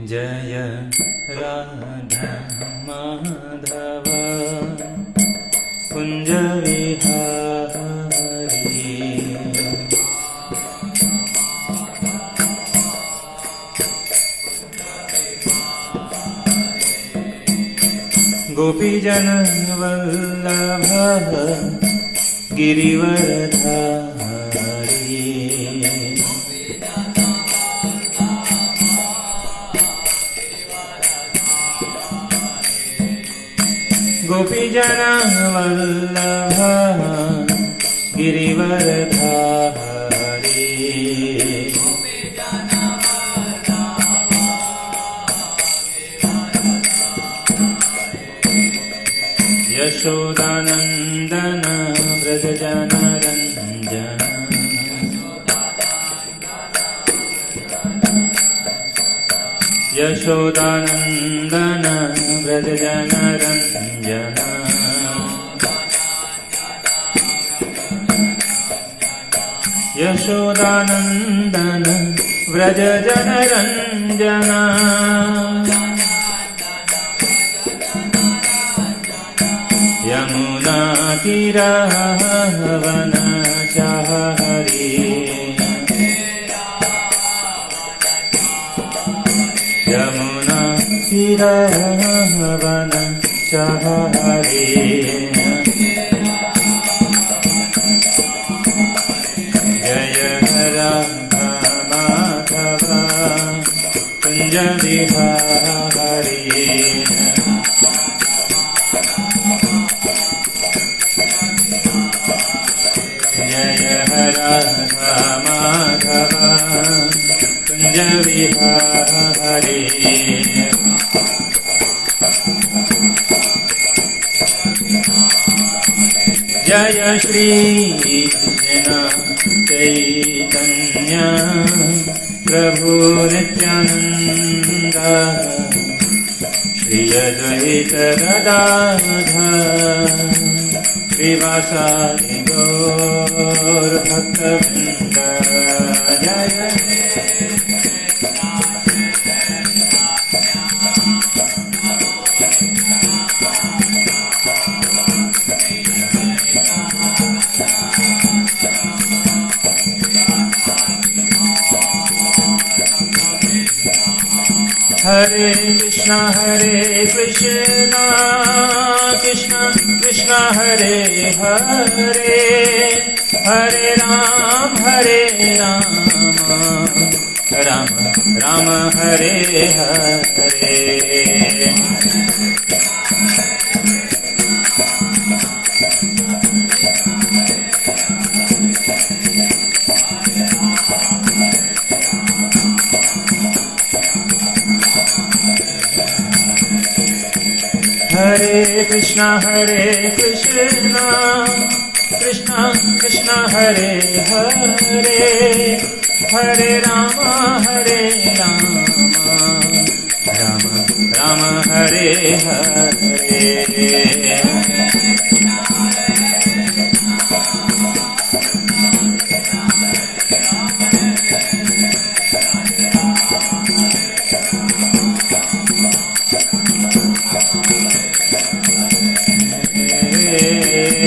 जय राधा माधव कुंज विहारी। गोपीजन वल्लभ गिरिवरधारी। गोपीजन वल्लभ गिरिवरधारी। यशोदानंदन व्रज जन रंजन। यशोदानंदन व्रज जन रंजन। यशोदानंदन व्रज जन रंजन। यमुना तीरवन चारि। यमुना तीरवन चारि। जय राधा माधव कुंज विहारी। जय राधा माधव कुंज विहारी। जय श्री कृष्ण चैतन्य प्रभु नित्यानंद। श्री अद्वैत गदाधर श्रीवासादि गौर भक्तवृंद। जय हरे कृष्णा कृष्णा कृष्णा हरे हरे। हरे राम राम राम हरे हरे। हरे कृष्णा कृष्णा कृष्णा हरे हरे। हरे राम राम राम हरे हरे।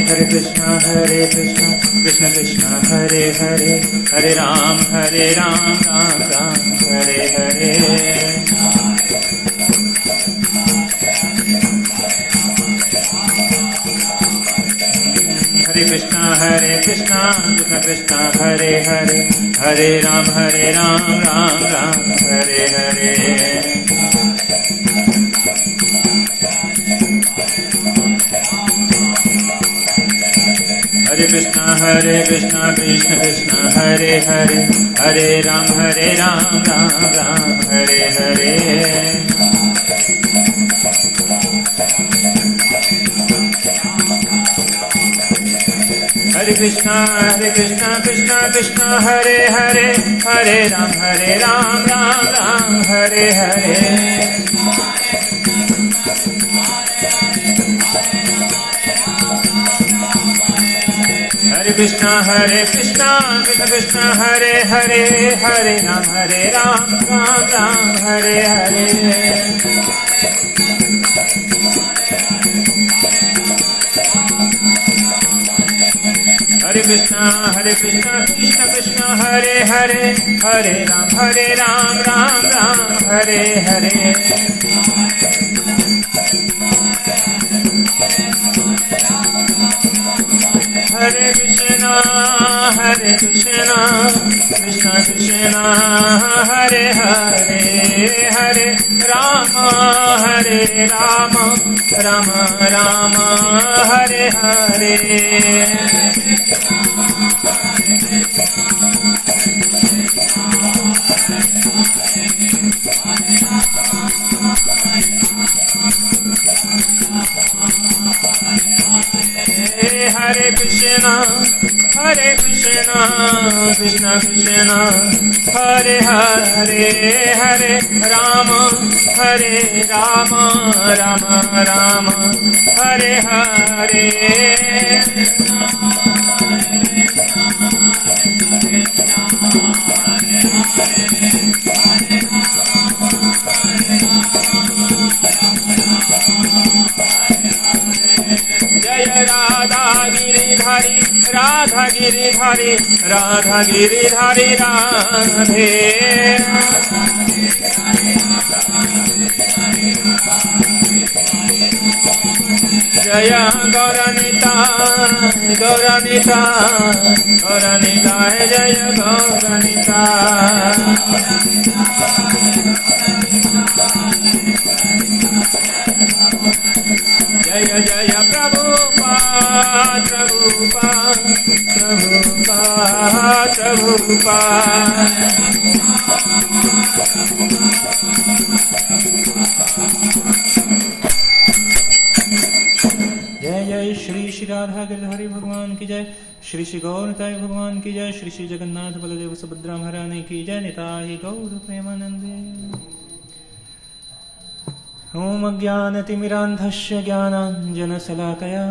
हरे कृष्णा कृष्णा कृष्णा हरे हरे। हरे राम राम राम हरे हरे। हरे कृष्णा कृष्णा कृष्णा हरे हरे। हरे राम राम राम हरे हरे। हरे कृष्णा कृष्ण कृष्ण हरे हरे। हरे राम राम राम हरे हरे। हरे कृष्णा कृष्ण कृष्ण हरे हरे। हरे राम राम राम हरे हरे। कृष्ण कृष्ण कृष्ण हरे हरे, हरे राम राम राम हरे हरे। हरे कृष्ण कृष्ण कृष्ण हरे हरे, हरे राम राम राम हरे हरे। हरे कृष्ण कृष्ण कृष्ण हरे हरे, हरे राम राम राम हरे हरे। हरे कृष्ण कृष्ण कृष्ण हरे हरे, हरे राम राम राम हरे हरे। जय राधा गिरिधारी राधा गिरिधारी राधा गिरिधारी राधे। जय गौरनीता गौरनीता गौरनीता जय गौरनीता। जय जय प्रभुपाद प्रभुपाद प्रभुपाद प्रभुपाद। जय जय श्री श्री राधा गिरधारी भगवान की जय, श्री श्री गौरताई भगवान की जय, श्री श्री जगन्नाथ बलदेव सुभद्रा महारानी की जय। निताई गौर प्रेमानंदे। ओम अज्ञानतिमिरान्धस्य ज्ञानाञ्जनशलाकया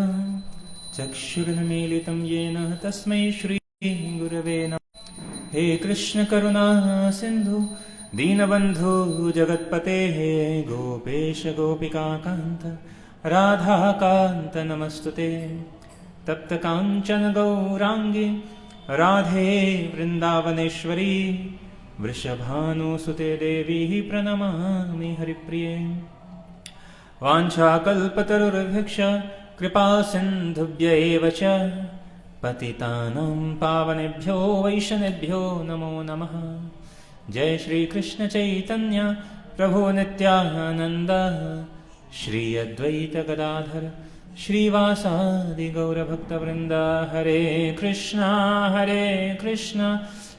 चक्षुरुन्मीलितं येन तस्मै श्रीगुरवे नमः। हे कृष्ण करुणा सिन्धु दीनबन्धु जगत्पतेः, गोपेश गोपिकान्त राधाकान्त नमस्तुते। तप्तकाञ्चन गौराङ्गी राधे वृन्दावनेश्वरी, वृषभानुसुते देवी प्रणमामि हरिप्रिये। वाञ्छाकल्पतरुर्भिक्ष कृपा सिन्धुभ्य एव च, पतितानां पावनेभ्यो वैष्णवेभ्यो नमो नमः। जय श्री कृष्ण चैतन्य प्रभु नित्यानंद, श्री अद्वैत गदाधर श्रीवासादि गौरभक्तवृंद। हरे कृष्णा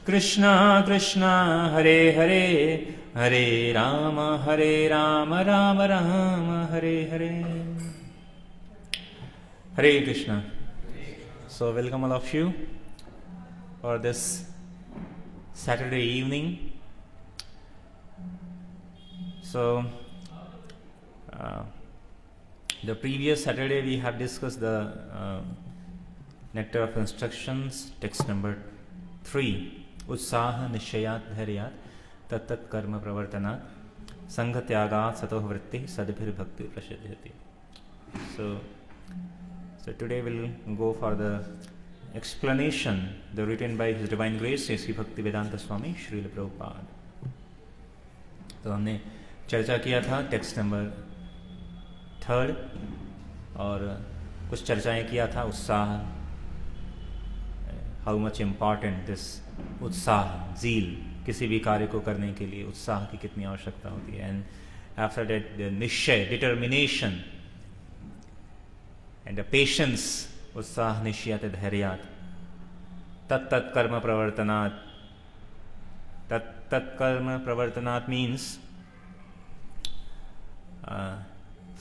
कृष्णा कृष्णा हरे हरे, हरे राम राम राम हरे हरे। हरे Krishna. So welcome all of you for this Saturday evening. So the previous Saturday we have discussed the Nectar of Instructions, text number 3, उत्साह निश्चयात् धैर्यात् तत्तत् कर्म प्रवर्तनात् संघ त्यागात् सतो वृत्ति सद्भिर्भक्ति प्रसिद्ध्यति। So today we'll go for the explanation, the written by His Divine Grace Sri Bhaktivedanta Swami Srila Prabhupada। तो हमने चर्चा किया था टेक्स्ट नंबर 3 और कुछ चर्चाएं किया था उत्साह, हाउ मच इम्पॉर्टेंट दिस उत्साह, ज़ील, किसी भी कार्य को करने के लिए उत्साह की कितनी आवश्यकता होती है। एंड आफ्टर दैट द निश्चय, डिटर्मिनेशन एंड द पेशेंस, उत्साह निश्चयात् धैर्यात् तत्तत् कर्म प्रवर्तनात्। तत्तत् कर्म प्रवर्तनात् means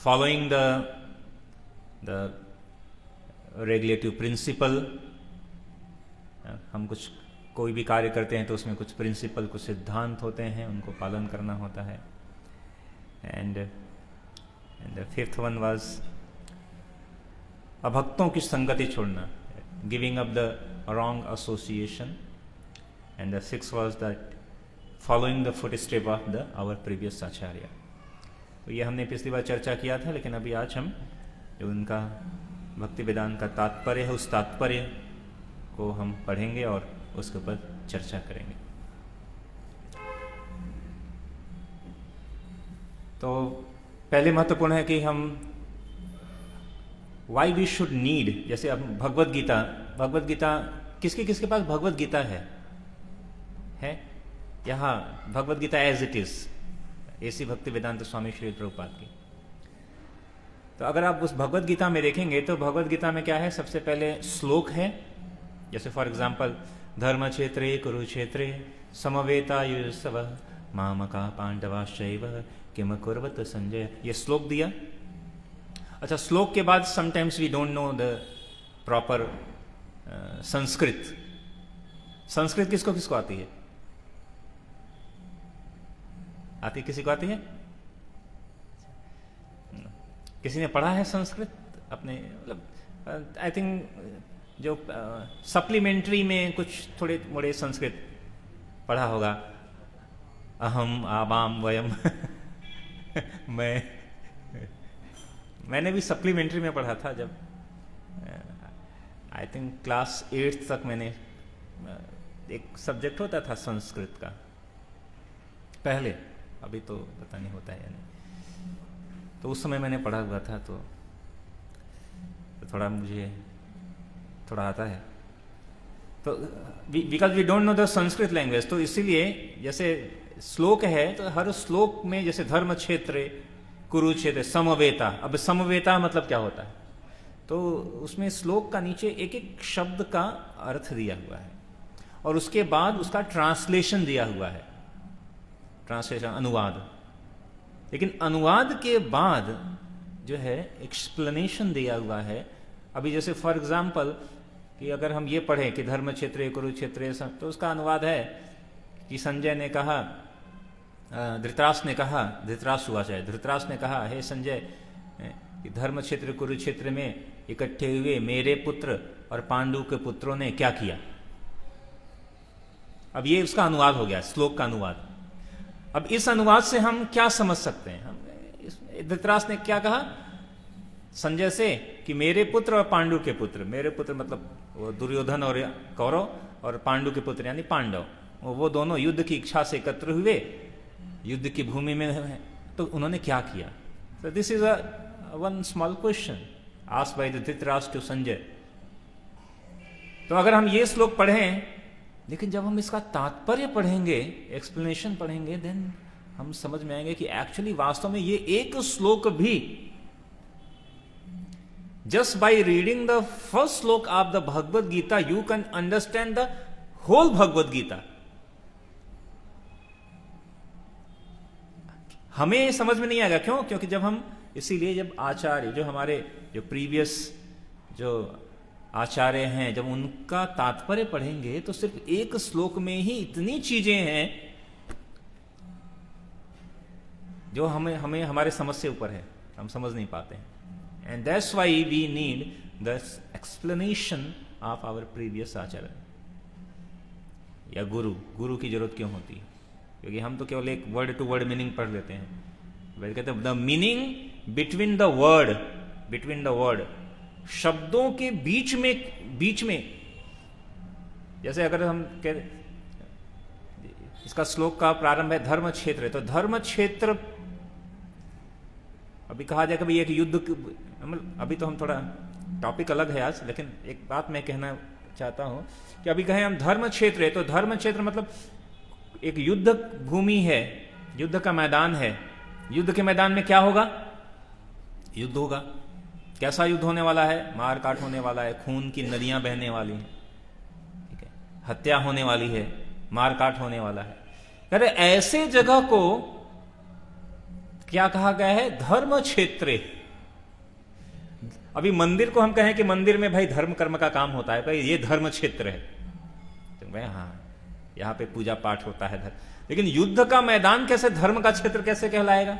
following the regulative principle। हम कोई भी कार्य करते हैं तो उसमें कुछ प्रिंसिपल, कुछ सिद्धांत होते हैं, उनको पालन करना होता है। And the fifth one was अभक्तों की संगति छोड़ना, giving up the wrong association, and the sixth was that following the footstep of our previous acharya. तो ये हमने पिछली बार चर्चा किया था, लेकिन अभी आज हम जो उनका भक्ति वेदांत का तात्पर्य है उस तात्पर्य को हम पढ़ेंगे और उसके ऊपर चर्चा करेंगे। तो पहले महत्वपूर्ण है कि हम वाई वी शुड नीड, जैसे अब भगवत गीता किसके पास भगवत गीता है यहाँ Bhagavad Gita as it is, ऐसी भक्ति वेदांत स्वामी श्री प्रभुपाद की। तो अगर आप उस भगवत गीता में देखेंगे तो भगवत गीता में क्या है, सबसे पहले श्लोक है, जैसे फॉर एग्जाम्पल धर्म क्षेत्रे कुरुक्षेत्रे समवेतायुस्तव मामका पांडवाश्चैव किम कुर्वत संजय, ये श्लोक दिया। अच्छा, श्लोक के बाद sometimes we don't know the proper Sanskrit किसको किसको आती है? किसी को आती है? किसी ने पढ़ा है संस्कृत अपने, मतलब आई थिंक जो सप्लीमेंट्री में कुछ थोड़े मोड़े संस्कृत पढ़ा होगा, अहम आबाम वयम मैंने भी सप्लीमेंट्री में पढ़ा था, जब आई थिंक क्लास 8 तक मैंने एक सब्जेक्ट होता था संस्कृत का पहले, अभी तो पता नहीं होता है या नहीं, तो उस समय मैंने पढ़ा हुआ था, तो थोड़ा मुझे थोड़ा आता है। तो because we don't know the Sanskrit language, तो इसीलिए जैसे श्लोक है तो हर श्लोक में जैसे धर्म क्षेत्र कुरुक्षेत्र समवेता, अब समवेता मतलब क्या होता है, तो उसमें श्लोक का नीचे एक एक शब्द का अर्थ दिया हुआ है और उसके बाद उसका ट्रांसलेशन दिया हुआ है, ट्रांसलेशन अनुवाद। लेकिन अनुवाद के बाद जो है एक्सप्लेनेशन दिया हुआ है। अभी जैसे फॉर एग्जाम्पल कि अगर हम ये पढ़ें कि धर्म क्षेत्र कुरुक्षेत्र, तो उसका अनुवाद है कि संजय ने कहा, धृतराष्ट्र ने कहा, धृतराष्ट्र हुआ चाहे, धृतराष्ट्र ने कहा, हे संजय, कि धर्म क्षेत्र कुरुक्षेत्र में इकट्ठे हुए मेरे पुत्र और पांडु के पुत्रों ने क्या किया। अब ये उसका अनुवाद हो गया, श्लोक का अनुवाद। अब इस अनुवाद से हम क्या समझ सकते हैं? हम धृतराष्ट्र ने क्या कहा संजय से कि मेरे पुत्र और पांडु के पुत्र, मेरे पुत्र मतलब वो दुर्योधन और कौरव, और पांडु के पुत्र यानी पांडव, वो दोनों युद्ध की इच्छा से एकत्र हुए, युद्ध की भूमि में है, तो उन्होंने क्या किया। तो this is a one small question asked by the Dhritarashtra to Sanjay. तो अगर हम ये श्लोक पढ़ें, लेकिन जब हम इसका तात्पर्य पढ़ेंगे, एक्सप्लेनेशन पढ़ेंगे, देन हम समझ में आएंगे कि एक्चुअली वास्तव में ये एक श्लोक भी, just by reading the first shloka of the Bhagavad Gita you can understand the whole Bhagavad Gita. हमें समझ में नहीं आएगा, क्यों? क्योंकि जब हम, इसीलिए जब आचार्य, जो हमारे जो प्रीवियस जो आचार्य हैं, जब उनका तात्पर्य पढ़ेंगे तो सिर्फ एक श्लोक में ही इतनी चीजें हैं जो हमें हमारे समझ से ऊपर है, हम समझ नहीं पाते हैं। And that's why we need the explanation of our previous acharya या गुरु की जरूरत क्यों होती है? क्योंकि हम तो केवल एक वर्ड टू वर्ड मीनिंग पढ़ लेते हैं। वैसे कहते हैं the meaning between the word, शब्दों के बीच में जैसे अगर हम कह, इसका श्लोक का प्रारंभ है धर्म क्षेत्र, तो धर्म क्षेत्र अभी कहा जाए कि एक युद्ध, मतलब अभी तो हम थोड़ा टॉपिक अलग है आज, लेकिन एक बात मैं कहना चाहता हूं कि अभी कहें हम धर्म क्षेत्र है, तो धर्म क्षेत्र मतलब एक युद्ध भूमि है, युद्ध का मैदान है। युद्ध के मैदान में क्या होगा? युद्ध होगा। कैसा युद्ध होने वाला है? मार काट होने वाला है, खून की नदियां बहने वाली हैं, ठीक है, हत्या होने वाली है, मार काट होने वाला है। अरे ऐसे जगह को क्या कहा गया है? धर्म क्षेत्र। अभी मंदिर को हम कहें कि मंदिर में भाई धर्म कर्म का काम होता है, भाई ये धर्म क्षेत्र है, तो भाई हाँ यहां पे पूजा पाठ होता है धर्म। लेकिन युद्ध का मैदान कैसे धर्म का क्षेत्र कैसे कहलाएगा?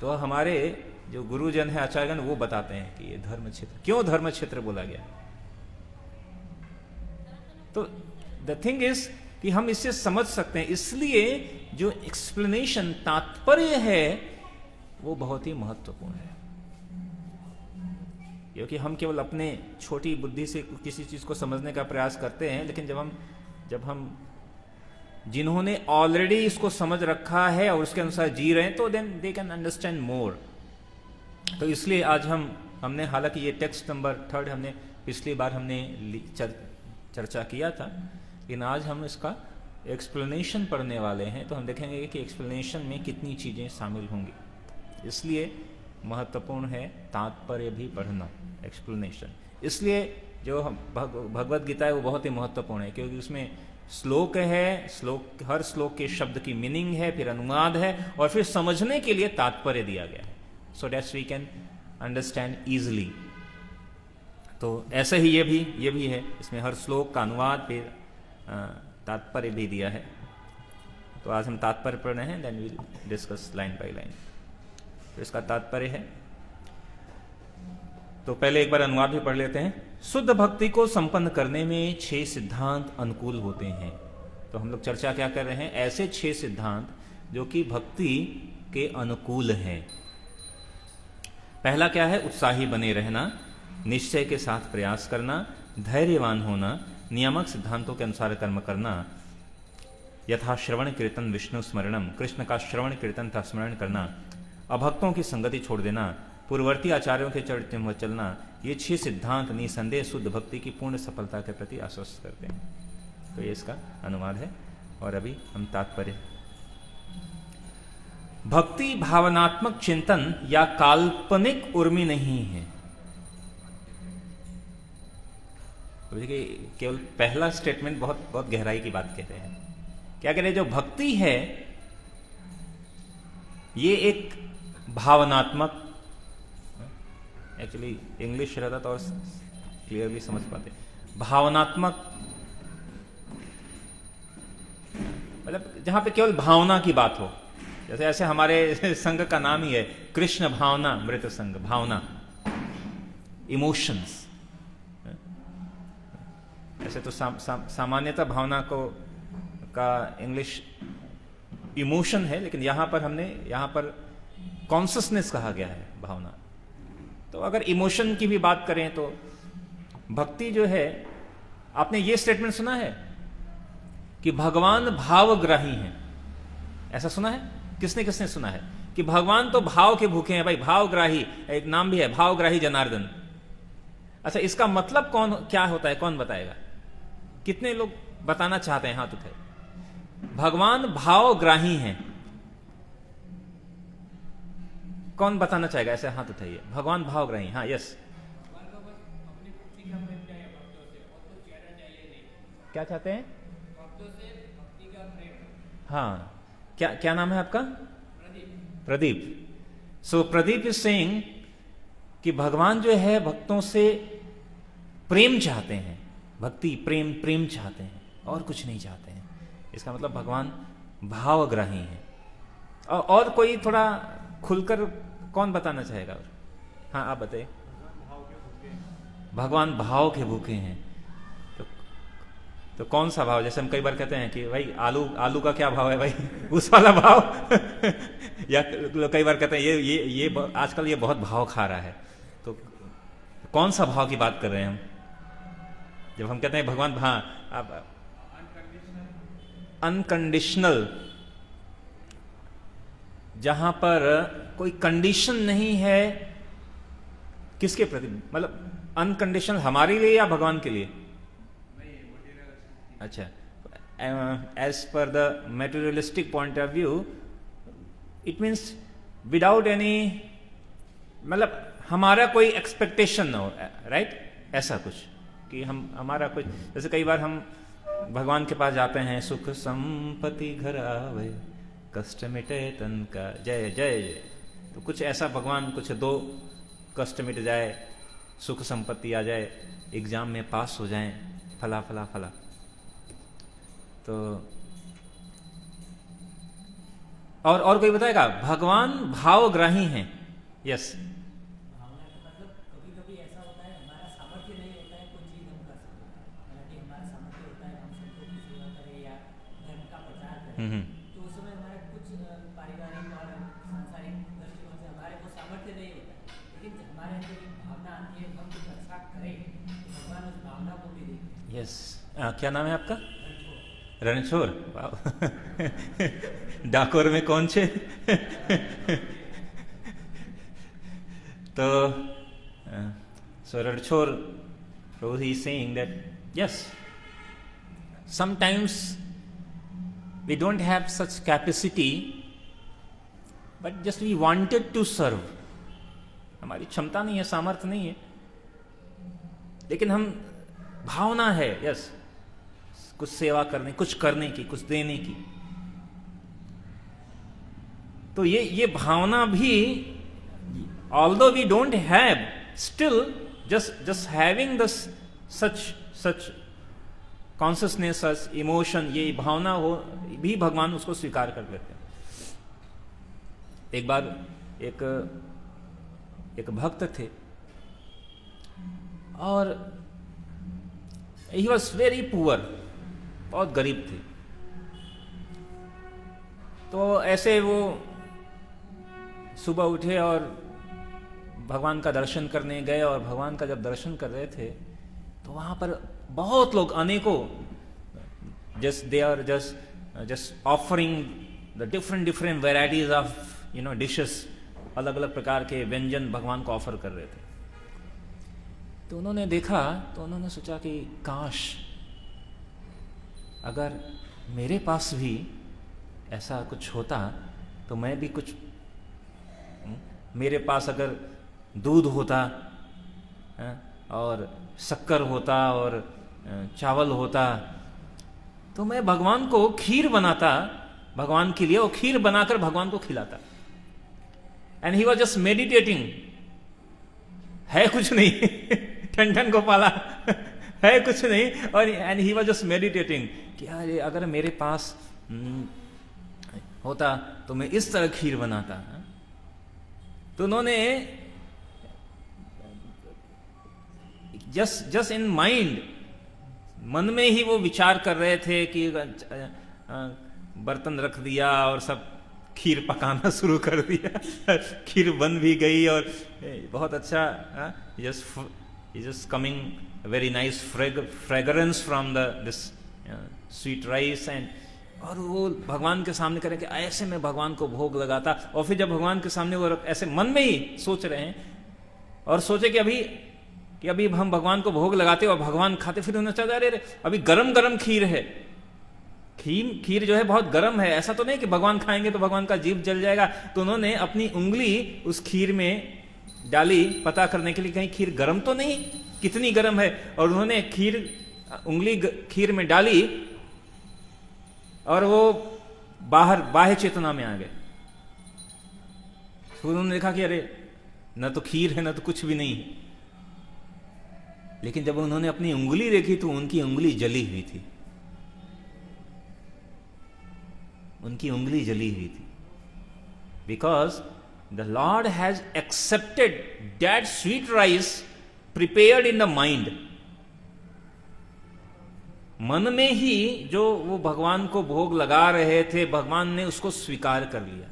तो हमारे जो गुरुजन है, आचार्यगण, वो बताते हैं कि ये धर्म क्षेत्र। क्यों धर्म क्षेत्र बोला गया? तो द थिंग इज कि हम इससे समझ सकते हैं, इसलिए जो एक्सप्लेनेशन तात्पर्य है वो बहुत ही महत्वपूर्ण है, क्योंकि हम केवल अपने छोटी बुद्धि से किसी चीज को समझने का प्रयास करते हैं, लेकिन जब हम जिन्होंने ऑलरेडी इसको समझ रखा है और उसके अनुसार जी रहे हैं, तो then they can understand more. तो इसलिए आज हमने हालांकि ये टेक्स्ट नंबर 3 हमने पिछली बार हमने चर्चा किया था, लेकिन आज हम इसका एक्सप्लेनेशन पढ़ने वाले हैं, तो हम देखेंगे कि एक्सप्लेनेशन में कितनी चीजें शामिल होंगी। इसलिए महत्वपूर्ण है तात्पर्य भी पढ़ना, एक्सप्लेनेशन। इसलिए जो भगवत गीता है वो बहुत ही महत्वपूर्ण है, क्योंकि उसमें श्लोक है, हर श्लोक के शब्द की मीनिंग है, फिर अनुवाद है, और फिर समझने के लिए तात्पर्य दिया गया है, so that we can understand easily. तो ऐसे ही ये भी है, इसमें हर श्लोक का अनुवाद फिर तात्पर्य भी दिया है। तो आज हम तात्पर्य पढ़ रहे हैं, then we discuss line by line. तो इसका तात्पर्य है, तो पहले एक बार अनुवाद भी पढ़ लेते हैं। शुद्ध भक्ति को संपन्न करने में 6 सिद्धांत अनुकूल होते हैं। तो हम लोग चर्चा क्या कर रहे हैं, ऐसे 6 सिद्धांत जो कि भक्ति के अनुकूल हैं। पहला क्या है, उत्साही बने रहना, निश्चय के साथ प्रयास करना, धैर्यवान होना, नियामक सिद्धांतों के अनुसार कर्म करना, यथा श्रवण कीर्तन विष्णु स्मरणम, कृष्ण का श्रवण कीर्तन का स्मरण करना, अभक्तों की संगति छोड़ देना, पूर्ववर्ती आचार्यों के चरित्र में चलना। ये 6 सिद्धांत निसंदेह शुद्ध भक्ति की पूर्ण सफलता के प्रति आश्वस्त करते हैं। तो ये इसका अनुवाद है, और अभी हम तात्पर्य। भक्ति भावनात्मक चिंतन या काल्पनिक उर्मी नहीं है। तो देखिए, केवल पहला स्टेटमेंट बहुत गहराई की बात कहते हैं। क्या कह रहे हैं, जो भक्ति है ये एक भावनात्मक, एक्चुअली इंग्लिश रहता तो और क्लियरली समझ पाते, भावनात्मक मतलब जहां पे केवल भावना की बात हो। जैसे ऐसे हमारे संघ का नाम ही है कृष्ण भावना मृत संघ, भावना, इमोशंस। ऐसे तो सामान्यतः भावना का इंग्लिश इमोशन है, लेकिन यहां पर कॉन्शसनेस कहा गया है, भावना। तो अगर इमोशन की भी बात करें तो भक्ति जो है, आपने ये स्टेटमेंट सुना है कि भगवान भावग्राही हैं, ऐसा सुना है? किसने किसने सुना है कि भगवान तो भाव के भूखे हैं? भाई, भावग्राही एक नाम भी है, भावग्राही जनार्दन। अच्छा, इसका मतलब क्या होता है, कौन बताएगा? कितने लोग बताना चाहते हैं? हाथ उठाए। भगवान भावग्राही हैं, कौन बताना चाहेगा? ऐसे हाथ उठाइए। भगवान भावग्राही, हाँ, यस। क्या चाहते हैं? हाँ, क्या नाम है आपका? प्रदीप। सो प्रदीप इज सेइंग कि भगवान जो है भक्तों से प्रेम चाहते हैं, भक्ति प्रेम चाहते हैं, और कुछ नहीं चाहते हैं। इसका मतलब भगवान भावग्राही हैं। और कोई थोड़ा खुलकर कौन बताना चाहेगा? हाँ, आप बताइए। भगवान भाव के भूखे हैं। तो कौन सा भाव? जैसे हम कई बार कहते हैं कि भाई आलू का क्या भाव है भाई, उस वाला भाव या कई बार कहते हैं ये आजकल ये बहुत भाव खा रहा है। तो कौन सा भाव की बात कर रहे हैं हम जब हम कहते हैं भगवान? हाँ, अनकंडीशनल, जहां पर कोई कंडीशन नहीं है। किसके प्रति? मतलब अनकंडीशनल हमारे लिए या भगवान के लिए? अच्छा, as per the materialistic point of view it means without any, मतलब हमारा कोई एक्सपेक्टेशन ना हो, राइट? ऐसा कुछ कि हमारा कुछ, जैसे कई बार हम भगवान के पास जाते हैं, सुख संपत्ति घर आवे, कष्ट मिटे तन का जय जय। तो कुछ ऐसा भगवान, कुछ 2 कष्ट मिट जाए, सुख संपत्ति आ जाए, एग्जाम में पास हो जाए, फला फला फला। तो और कोई बताएगा? भगवान भावग्राही हैं, यस। मतलब कभी कभी ऐसा होता है, हमारा सामर्थ्य नहीं होता है कोई चीज हम कर सकते हैं, हमारा सामर्थ्य होता यस, क्या नाम है आपका? रणछोड़। वाह डाकोर में कौन छे? तो so Ranchhod, so he is saying that yes, sometimes we don't have such capacity, but just we wanted to serve. हमारी क्षमता नहीं है, सामर्थ्य नहीं है, लेकिन हम भावना है यस कुछ सेवा करने, कुछ करने की, कुछ देने की। तो ये भावना भी, although we don't have, still just having this such consciousness, such emotion, ये भावना हो भी भगवान उसको स्वीकार कर लेते हैं। एक बार एक भक्त थे और ही वॉज वेरी पुअर, बहुत गरीब थे। तो ऐसे वो सुबह उठे और भगवान का दर्शन करने गए, और भगवान का जब दर्शन कर रहे थे तो वहां पर बहुत लोग, अनेकों, they are just offering the different varieties of dishes, अलग अलग प्रकार के व्यंजन भगवान को ऑफर कर रहे थे। तो उन्होंने देखा तो उन्होंने सोचा कि काश अगर मेरे पास भी ऐसा कुछ होता तो मैं भी कुछ, मेरे पास अगर दूध होता और शक्कर होता और चावल होता तो मैं भगवान को खीर बनाता भगवान के लिए, और खीर बनाकर भगवान को खिलाता। And he was just meditating, है कुछ नहीं ठंडन गोपाला है कुछ नहीं, और and he was just meditating कि अरे अगर मेरे पास होता तो मैं इस तरह खीर बनाता। तो उन्होंने जस्ट इन माइंड, मन में ही वो विचार कर रहे थे कि बर्तन रख दिया और सब खीर पकाना शुरू कर दिया खीर बन भी गई और बहुत अच्छा, just coming very nice fragrance from this sweet rice, and और वो भगवान के सामने करें कि ऐसे में भगवान को भोग लगाता। और फिर जब भगवान के सामने वो ऐसे मन में ही सोच रहे हैं और सोचे कि अभी हम भगवान को भोग लगाते और भगवान खाते, फिर उन्हें चला अरे अभी गरम गरम खीर है, खीर जो है बहुत गर्म है, ऐसा तो नहीं कि भगवान खाएंगे तो भगवान का जीभ जल जाएगा। तो उन्होंने अपनी उंगली उस खीर में डाली पता करने के लिए कहीं खीर गर्म तो नहीं, कितनी गर्म है, और उन्होंने उंगली खीर में डाली और वो बाह्य चेतना में आ गए। तो उन्होंने देखा कि अरे न तो खीर है न तो कुछ भी नहीं है। लेकिन जब उन्होंने अपनी उंगली देखी तो उनकी उंगली जली हुई थी, उनकी उंगली जली हुई थी, because the Lord has accepted that sweet rice prepared in the mind. मन में ही जो वो भगवान को भोग लगा रहे थे, भगवान ने उसको स्वीकार कर लिया।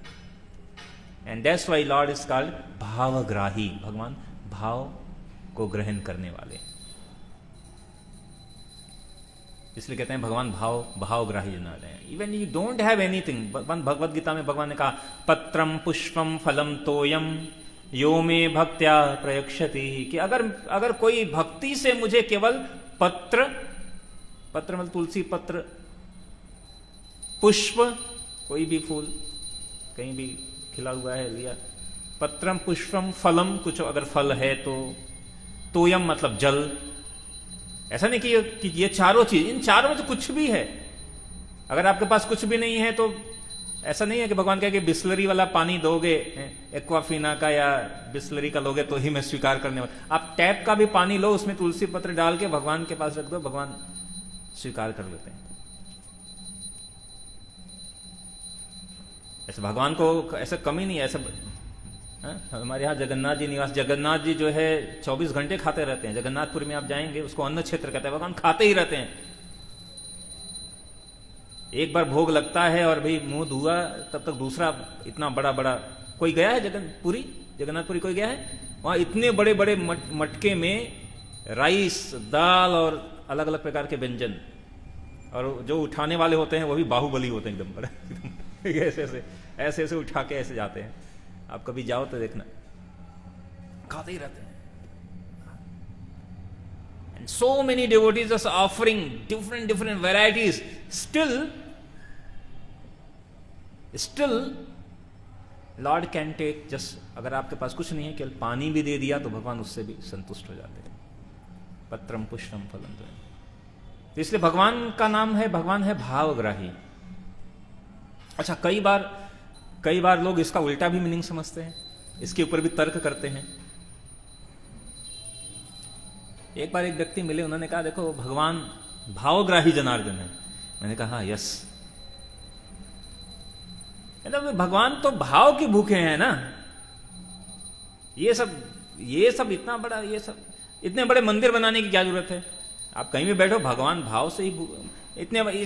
And that's why lord is called Bhavagrahi, भगवान भाव को ग्रहण करने वाले, इसलिए कहते हैं भगवान भावग्राही जनार्दन है। Even you don't have anything, Bhagavad Gita में भगवान ने कहा पत्रम पुष्पम फलम तोयम यो में भक्त्या प्रयक्षति, कि अगर कोई भक्ति से मुझे केवल पत्र मतलब तुलसी पत्र, पुष्प कोई भी फूल कहीं भी खिला हुआ है लिया, पत्रम पुष्पम फलम कुछ अगर फल है तो, तोयम मतलब जल। ऐसा नहीं कि ये चारों चीज, इन चारों में तो कुछ भी है। अगर आपके पास कुछ भी नहीं है तो ऐसा नहीं है कि भगवान कहे कि बिस्लरी वाला पानी दोगे, एक्वाफिना का या बिस्लरी का लोगे तो ही मैं स्वीकार करने वाला। आप टैप का भी पानी लो, उसमें तुलसी पत्र डाल के भगवान के पास रख दो, भगवान स्वीकार कर लेते हैं। ऐसे भगवान को ऐसा कमी नहीं है। ऐसा हमारे यहाँ जगन्नाथ जी निवास, जगन्नाथ जी जो है 24 घंटे खाते रहते हैं। जगन्नाथपुरी में आप जाएंगे, उसको अन्न क्षेत्र कहते हैं, भगवान खाते ही रहते हैं। एक बार भोग लगता है और भाई मुंह धुआ, तब तक दूसरा इतना बड़ा बड़ा। कोई गया है जगन्नाथपुरी कोई गया है? वहां इतने बड़े बड़े मटके में राइस, दाल और अलग अलग प्रकार के व्यंजन, और जो उठाने वाले होते हैं वो भी बाहुबली होते हैं एकदम बड़े ऐसे ऐसे उठा के ऐसे जाते हैं। आप कभी जाओ तो देखना, खाते ही रहते हैं। And so many devotees are offering different varieties. Still Lord can take just, अगर आपके पास कुछ नहीं है, केवल पानी भी दे दिया तो भगवान उससे भी संतुष्ट हो जाते हैं। पत्रम पुष्पम फलम। तो इसलिए भगवान का नाम है, भगवान है भावग्राही। अच्छा, कई बार लोग इसका उल्टा भी मीनिंग समझते हैं, इसके ऊपर भी तर्क करते हैं। एक बार एक व्यक्ति मिले, उन्होंने कहा देखो भगवान भावग्राही जनार्दन है। मैंने कहा यस, भगवान तो भाव के भूखे हैं ना। ये सब इतना बड़ा, ये सब इतने बड़े मंदिर बनाने की क्या जरूरत है? आप कहीं भी बैठो, भगवान भाव से ही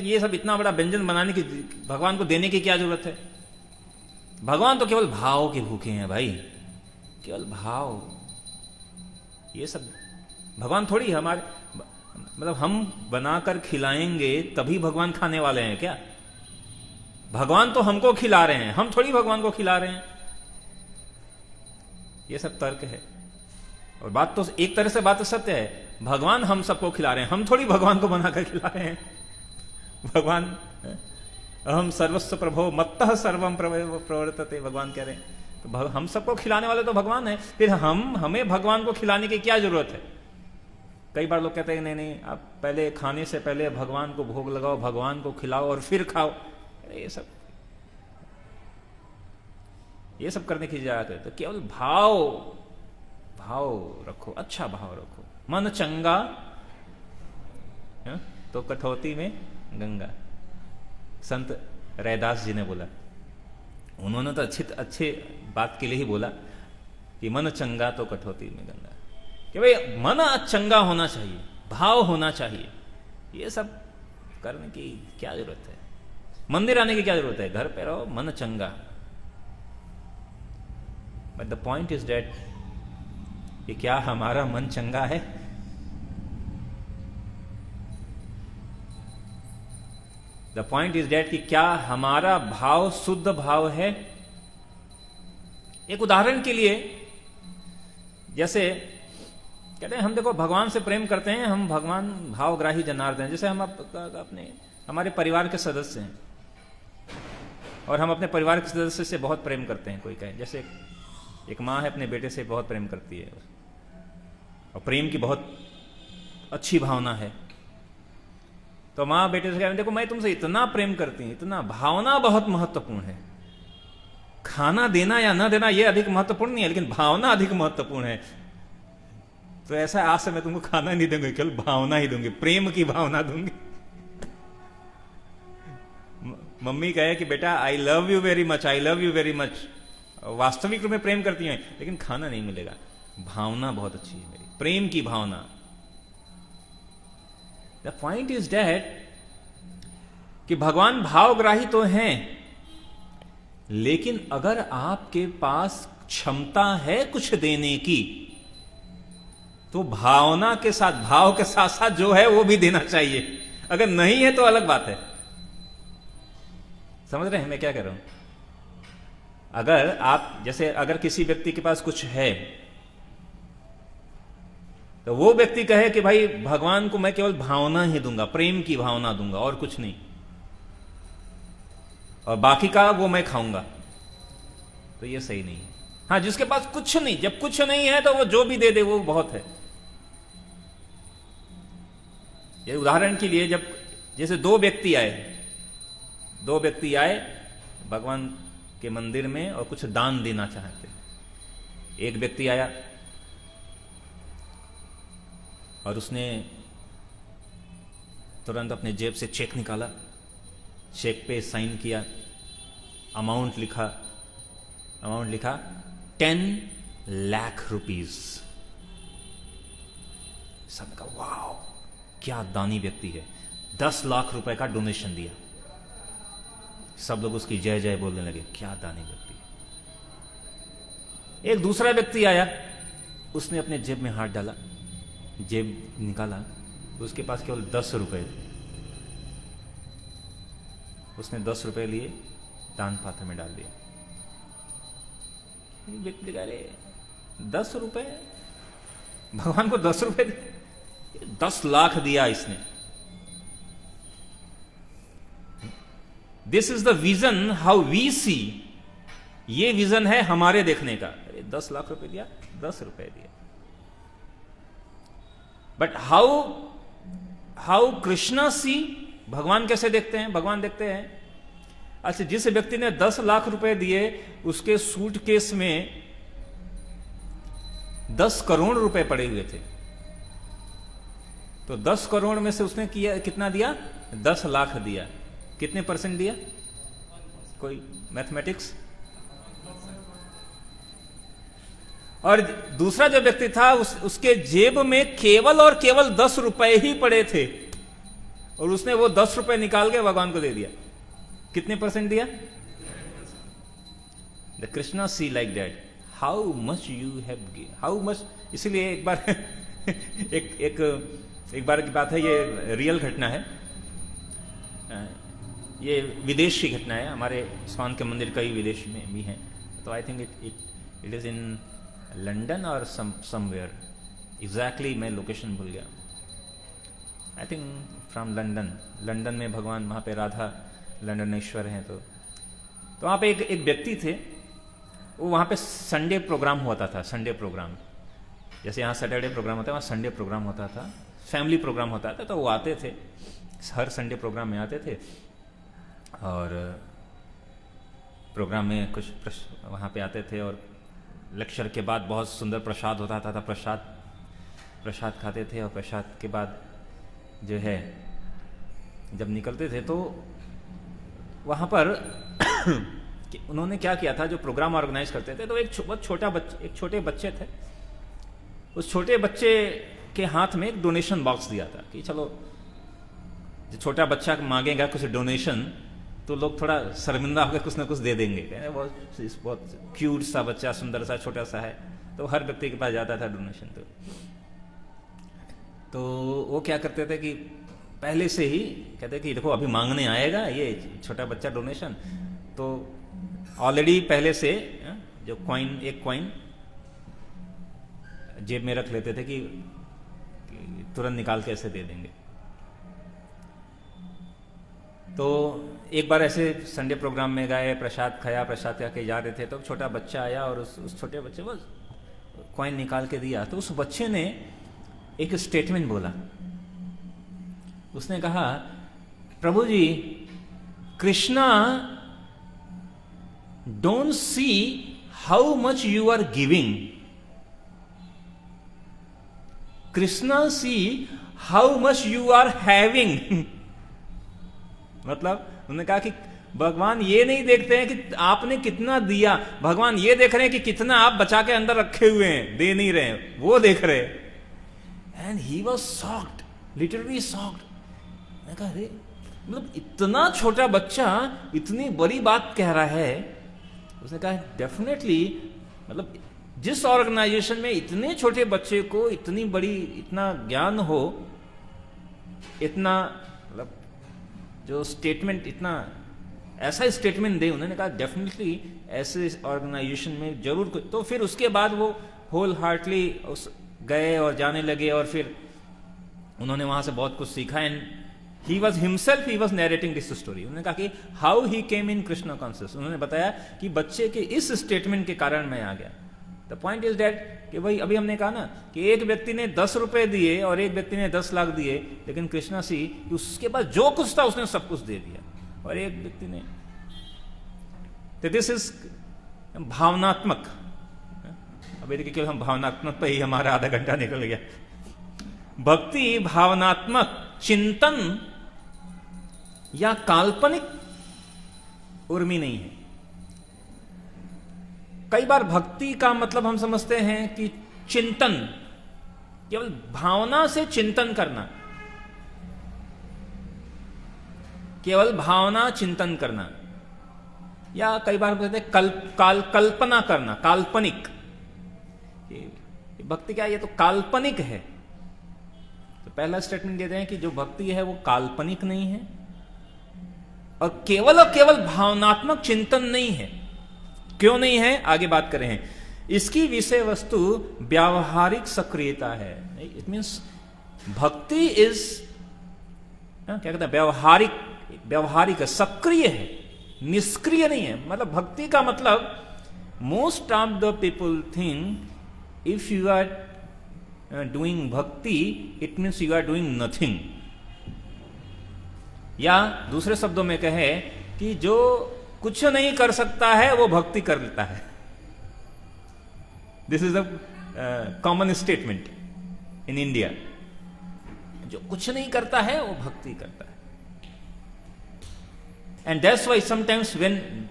ये सब इतना बड़ा व्यंजन बनाने की, भगवान को देने की क्या जरूरत है? भगवान तो केवल भाव के भूखे हैं भाई, केवल भाव। ये सब भगवान थोड़ी हमारे, मतलब हम बनाकर खिलाएंगे तभी भगवान खाने वाले हैं क्या? भगवान तो हमको खिला रहे हैं, हम थोड़ी भगवान को खिला रहे हैं। ये सब तर्क है। और बात तो एक तरह से बात तो सत्य है, भगवान हम सबको खिला रहे हैं, हम थोड़ी भगवान को बनाकर खिला रहे हैं। भगवान अहम सर्वस्व प्रभो मत्तः सर्वम प्रवर्तते, भगवान कह रहे हैं। तो हम सबको खिलाने वाले तो भगवान है, फिर हमें भगवान को खिलाने की क्या जरूरत है? कई बार लोग कहते हैं नहीं, आप पहले खाने से पहले भगवान को भोग लगाओ, भगवान को खिलाओ और फिर खाओ। ये सब करने की जरूरत है। तो केवल भाव रखो, अच्छा भाव रखो। मन चंगा तो कठौती में गंगा, संत रैदास जी ने बोला। उन्होंने तो अच्छे बात के लिए ही बोला कि मन चंगा तो कठौती में गंगा, कि भाई मन चंगा होना चाहिए, भाव होना चाहिए। ये सब करने की क्या जरूरत है? मंदिर आने की क्या जरूरत है? घर पे रहो, मन चंगा। But the point is that कि क्या हमारा मन चंगा है? द पॉइंट इज दैट कि क्या हमारा भाव शुद्ध भाव है? एक उदाहरण के लिए, जैसे कहते हैं हम देखो भगवान से प्रेम करते हैं, हम भगवान भावग्राही जनार्दन। जैसे हम अपने हमारे परिवार के सदस्य हैं और हम अपने परिवार के सदस्य से बहुत प्रेम करते हैं। कोई कहे, जैसे एक माँ है अपने बेटे से बहुत प्रेम करती है और प्रेम की बहुत अच्छी भावना है। तो माँ बेटे से कहती है देखो मैं तुमसे इतना प्रेम करती हूँ, इतना, भावना बहुत महत्वपूर्ण है। खाना देना या ना देना ये अधिक महत्वपूर्ण नहीं है, लेकिन भावना अधिक महत्वपूर्ण है। तो ऐसा आज से मैं तुमको खाना नहीं दूंगी, केवल भावना ही दूंगी, प्रेम की भावना दूंगी। मम्मी कहे कि बेटा I love you very much, I love you very much, वास्तविक रूप में प्रेम करती हैं, लेकिन खाना नहीं मिलेगा। भावना बहुत अच्छी है मेरी, प्रेम की भावना। द पॉइंट इज दैट कि भगवान भावग्राही तो हैं, लेकिन अगर आपके पास क्षमता है कुछ देने की, तो भावना के साथ, भाव के साथ साथ जो है वो भी देना चाहिए। अगर नहीं है तो अलग बात है। समझ रहे हैं मैं क्या कह रहा हूं? अगर आप, जैसे अगर किसी व्यक्ति के पास कुछ है, तो वो व्यक्ति कहे कि भाई भगवान को मैं केवल भावना ही दूंगा, प्रेम की भावना दूंगा और कुछ नहीं, और बाकी का वो मैं खाऊंगा, तो ये सही नहीं है। हाँ, जिसके पास कुछ नहीं, जब कुछ नहीं है तो वो जो भी दे दे वो बहुत है। ये उदाहरण के लिए, जब जैसे दो व्यक्ति आए भगवान के मंदिर में और कुछ दान देना चाहते। एक व्यक्ति आया और उसने तुरंत अपने जेब से चेक निकाला, चेक पे साइन किया, अमाउंट लिखा 10 लाख रुपीस। सबका वाह क्या दानी व्यक्ति है, 10 लाख रुपए का डोनेशन दिया। सब लोग उसकी जय जय बोलने लगे, क्या दानी व्यक्ति। एक दूसरा व्यक्ति आया, उसने अपने जेब में हाथ डाला जेब निकाला तो उसके पास केवल 10 रुपए थे। उसने 10 रुपए लिए, दान पात्र में डाल दिया। व्यक्ति कह रहे 10 रुपए, भगवान को 10 रुपए दिए, 10 लाख दिया इसने। This is the vision how we see. ये विजन है हमारे देखने का। अरे 10 लाख रुपए दिया, 10 रुपए दिया। बट हाउ कृष्णा सी, भगवान कैसे देखते हैं? भगवान देखते हैं, अच्छा जिस व्यक्ति ने 10 लाख रुपए दिए उसके सूटकेस में 10 करोड़ रुपए पड़े हुए थे, तो 10 करोड़ में से उसने कितना दिया? 10 लाख दिया। कितने परसेंट दिया? कोई मैथमेटिक्स? और दूसरा जो व्यक्ति था उसके जेब में केवल और केवल 10 रुपए ही पड़े थे और उसने वो 10 रुपए निकाल के भगवान को दे दिया। कितने परसेंट दिया? The Krishna see like that, how much you have given, how much. इसलिए एक बार एक बार की बात है, ये रियल घटना है, ये विदेश की घटना है। हमारे इस्कॉन के मंदिर कई विदेश में भी हैं, तो I think it is in London और समवेयर, एग्जैक्टली मैं लोकेशन भूल गया। आई थिंक फ्रॉम लंदन में भगवान, वहाँ पे राधा लंदनेश्वर हैं, तो वहाँ पे एक व्यक्ति थे, वो वहाँ पे संडे प्रोग्राम होता था। संडे प्रोग्राम जैसे यहाँ सैटरडे प्रोग्राम होता है, वहाँ संडे प्रोग्राम होता था, फैमिली प्रोग्राम होता था। तो वो आते थे, हर संडे प्रोग्राम में आते थे और प्रोग्राम में कुछ वहाँ पे आते थे और लेक्चर के बाद बहुत सुंदर प्रसाद होता था, प्रसाद खाते थे और प्रसाद के बाद जो है जब निकलते थे तो वहाँ पर उन्होंने क्या किया था, जो प्रोग्राम ऑर्गेनाइज करते थे, तो एक छोटे बच्चे थे। उस छोटे बच्चे के हाथ में एक डोनेशन बॉक्स दिया था कि चलो जो छोटा बच्चा मांगेगा कुछ डोनेशन तो लोग थोड़ा शर्मिंदा होकर कुछ ना कुछ दे देंगे। बहुत क्यूट सा बच्चा, सुंदर सा, छोटा सा है, तो हर व्यक्ति के पास जाता था डोनेशन। तो वो क्या करते थे कि पहले से ही कहते कि देखो अभी मांगने आएगा ये छोटा बच्चा डोनेशन, तो ऑलरेडी पहले से जो एक कॉइन जेब में रख लेते थे कि तुरंत निकाल के ऐसे दे देंगे। तो एक बार ऐसे संडे प्रोग्राम में गए, प्रसाद खाया, प्रसाद खा के जा रहे थे, तो छोटा बच्चा आया और उस छोटे बच्चे को कॉइन निकाल के दिया। तो उस बच्चे ने एक स्टेटमेंट बोला। उसने कहा, Prabhu ji, Krishna don't see how much you are giving, Krishna see how much you are having. मतलब उन्होंने कहा कि भगवान ये नहीं देखते हैं कि आपने कितना दिया, भगवान ये देख रहे हैं कि कितना आप बचा के अंदर रखे हुए हैं, दे नहीं रहे हैं, वो देख रहे हैं। And he was shocked, literally shocked. मैं कहा अरे, मतलब इतना छोटा बच्चा इतनी बड़ी बात कह रहा है। उसने कहा डेफिनेटली, मतलब जिस ऑर्गेनाइजेशन में इतने छोटे बच्चे को इतना ज्ञान हो, इतना मतलब जो स्टेटमेंट, इतना ऐसा स्टेटमेंट दे, उन्होंने कहा डेफिनेटली ऐसे ऑर्गेनाइजेशन में जरूर कुछ। तो फिर उसके बाद वो होल हार्टली गए और जाने लगे और फिर उन्होंने वहां से बहुत कुछ सीखा। And he was himself, he was narrating this story. उन्होंने कहा कि how he came in Krishna conscious. उन्होंने बताया कि बच्चे के इस स्टेटमेंट के कारण मैं आ गया। द पॉइंट इज दैट कि भाई अभी हमने कहा ना कि एक व्यक्ति ने 10 रुपए दिए और एक व्यक्ति ने 10 लाख दिए, लेकिन कृष्णा सी उसके बाद जो कुछ था उसने सब कुछ दे दिया। और एक व्यक्ति ने, तो दिस इज भावनात्मक। अभी देखिए केवल हम भावनात्मक पे ही हमारा आधा घंटा निकल गया। भक्ति भावनात्मक चिंतन या काल्पनिक उर्मी नहीं है। कई बार भक्ति का मतलब हम समझते हैं कि चिंतन, केवल भावना से चिंतन करना, केवल भावना चिंतन करना, या कई बार कहते हैं कल्पना करना, काल्पनिक। भक्ति क्या है? ये तो काल्पनिक है। तो पहला स्टेटमेंट देते हैं कि जो भक्ति है वो काल्पनिक नहीं है और केवल भावनात्मक चिंतन नहीं है। क्यों नहीं है, आगे बात करें। इसकी विषय वस्तु व्यावहारिक सक्रियता है। इट मीन्स भक्ति इज क्या कहते हैं, व्यावहारिक सक्रिय है, निष्क्रिय नहीं है। मतलब भक्ति का मतलब most of the people think if you are doing bhakti it means you are doing nothing. या दूसरे शब्दों में कहे कि जो कुछ नहीं कर सकता है वो भक्ति कर लेता है। This is a common statement in India. जो कुछ नहीं करता है वो भक्ति करता है। And that's why sometimes when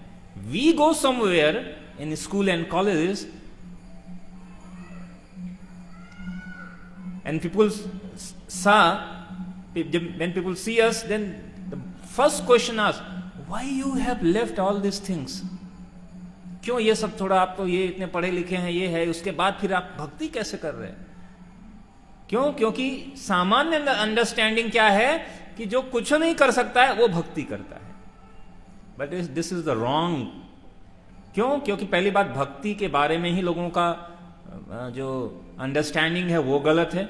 we go somewhere in school and colleges and people when people see us, then the first question asks, why you have left all these things? क्यों ये सब, थोड़ा आप तो ये इतने पढ़े लिखे हैं, ये है, उसके बाद फिर आप भक्ति कैसे कर रहे हैं? क्यों? क्योंकि सामान्य अंडरस्टैंडिंग क्या है कि जो कुछ नहीं कर सकता है वो भक्ति करता है। But this is the wrong. क्यों? क्योंकि पहली बात, भक्ति के बारे में ही लोगों का जो अंडरस्टैंडिंग है वो गलत है,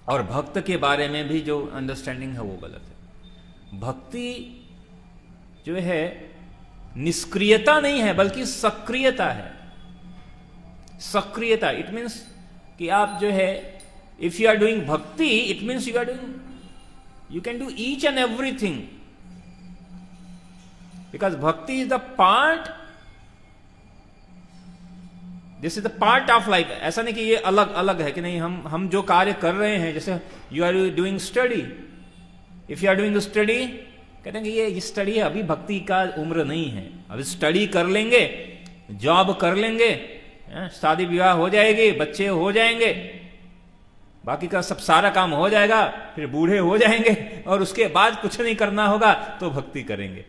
और भक्त के बारे में भी जो अंडरस्टैंडिंग है वो गलत है। भक्ति जो है निष्क्रियता नहीं है बल्कि सक्रियता है। सक्रियता इट मीन्स कि आप जो है, if you are doing bhakti it means you are doing, you can do each and everything, because bhakti is the part, this is the part of life. ऐसा नहीं कि ये अलग अलग है कि नहीं, हम जो कार्य कर रहे हैं, जैसे you are doing study, if you are doing study, कहते हैं कि ये स्टडी है, अभी भक्ति का उम्र नहीं है, अभी स्टडी कर लेंगे, जॉब कर लेंगे, शादी विवाह हो जाएगी, बच्चे हो जाएंगे, बाकी का सब सारा काम हो जाएगा, फिर बूढ़े हो जाएंगे और उसके बाद कुछ नहीं करना होगा तो भक्ति करेंगे।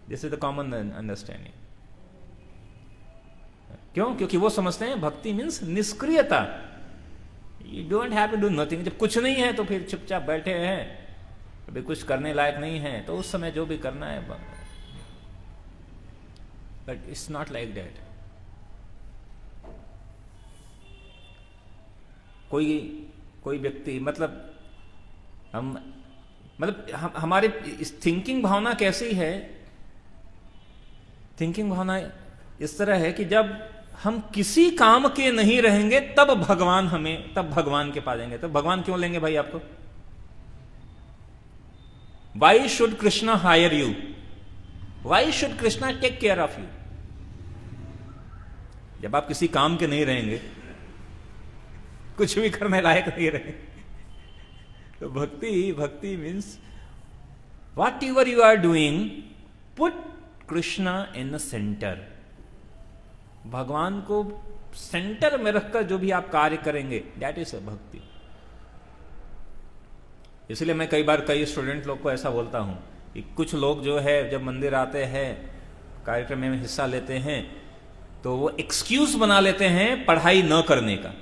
This is the common understanding. क्यों? क्योंकि वो समझते हैं भक्ति मीन्स निष्क्रियता। You don't have to do nothing. जब कुछ नहीं है तो फिर चुपचाप बैठे हैं, अभी कुछ करने लायक नहीं है, तो उस समय जो भी करना है। But it's not like that. कोई व्यक्ति हमारे थिंकिंग भावना कैसी है? थिंकिंग भावना इस तरह है कि जब हम किसी काम के नहीं रहेंगे तब भगवान के पास जाएंगे। तो भगवान क्यों लेंगे भाई आपको? Why should Krishna hire you? Why should Krishna take care of you? जब आप किसी काम के नहीं रहेंगे, कुछ भी करने लायक नहीं रहे, तो भक्ति means whatever you are doing, put Krishna in the centre. भगवान को सेंटर में रखकर जो भी आप कार्य करेंगे, दैट इज भक्ति। इसलिए मैं कई स्टूडेंट लोग को ऐसा बोलता हूं कि कुछ लोग जो है जब मंदिर आते हैं, कार्यक्रम में हिस्सा लेते हैं, तो वो एक्सक्यूज बना लेते हैं पढ़ाई न करने का।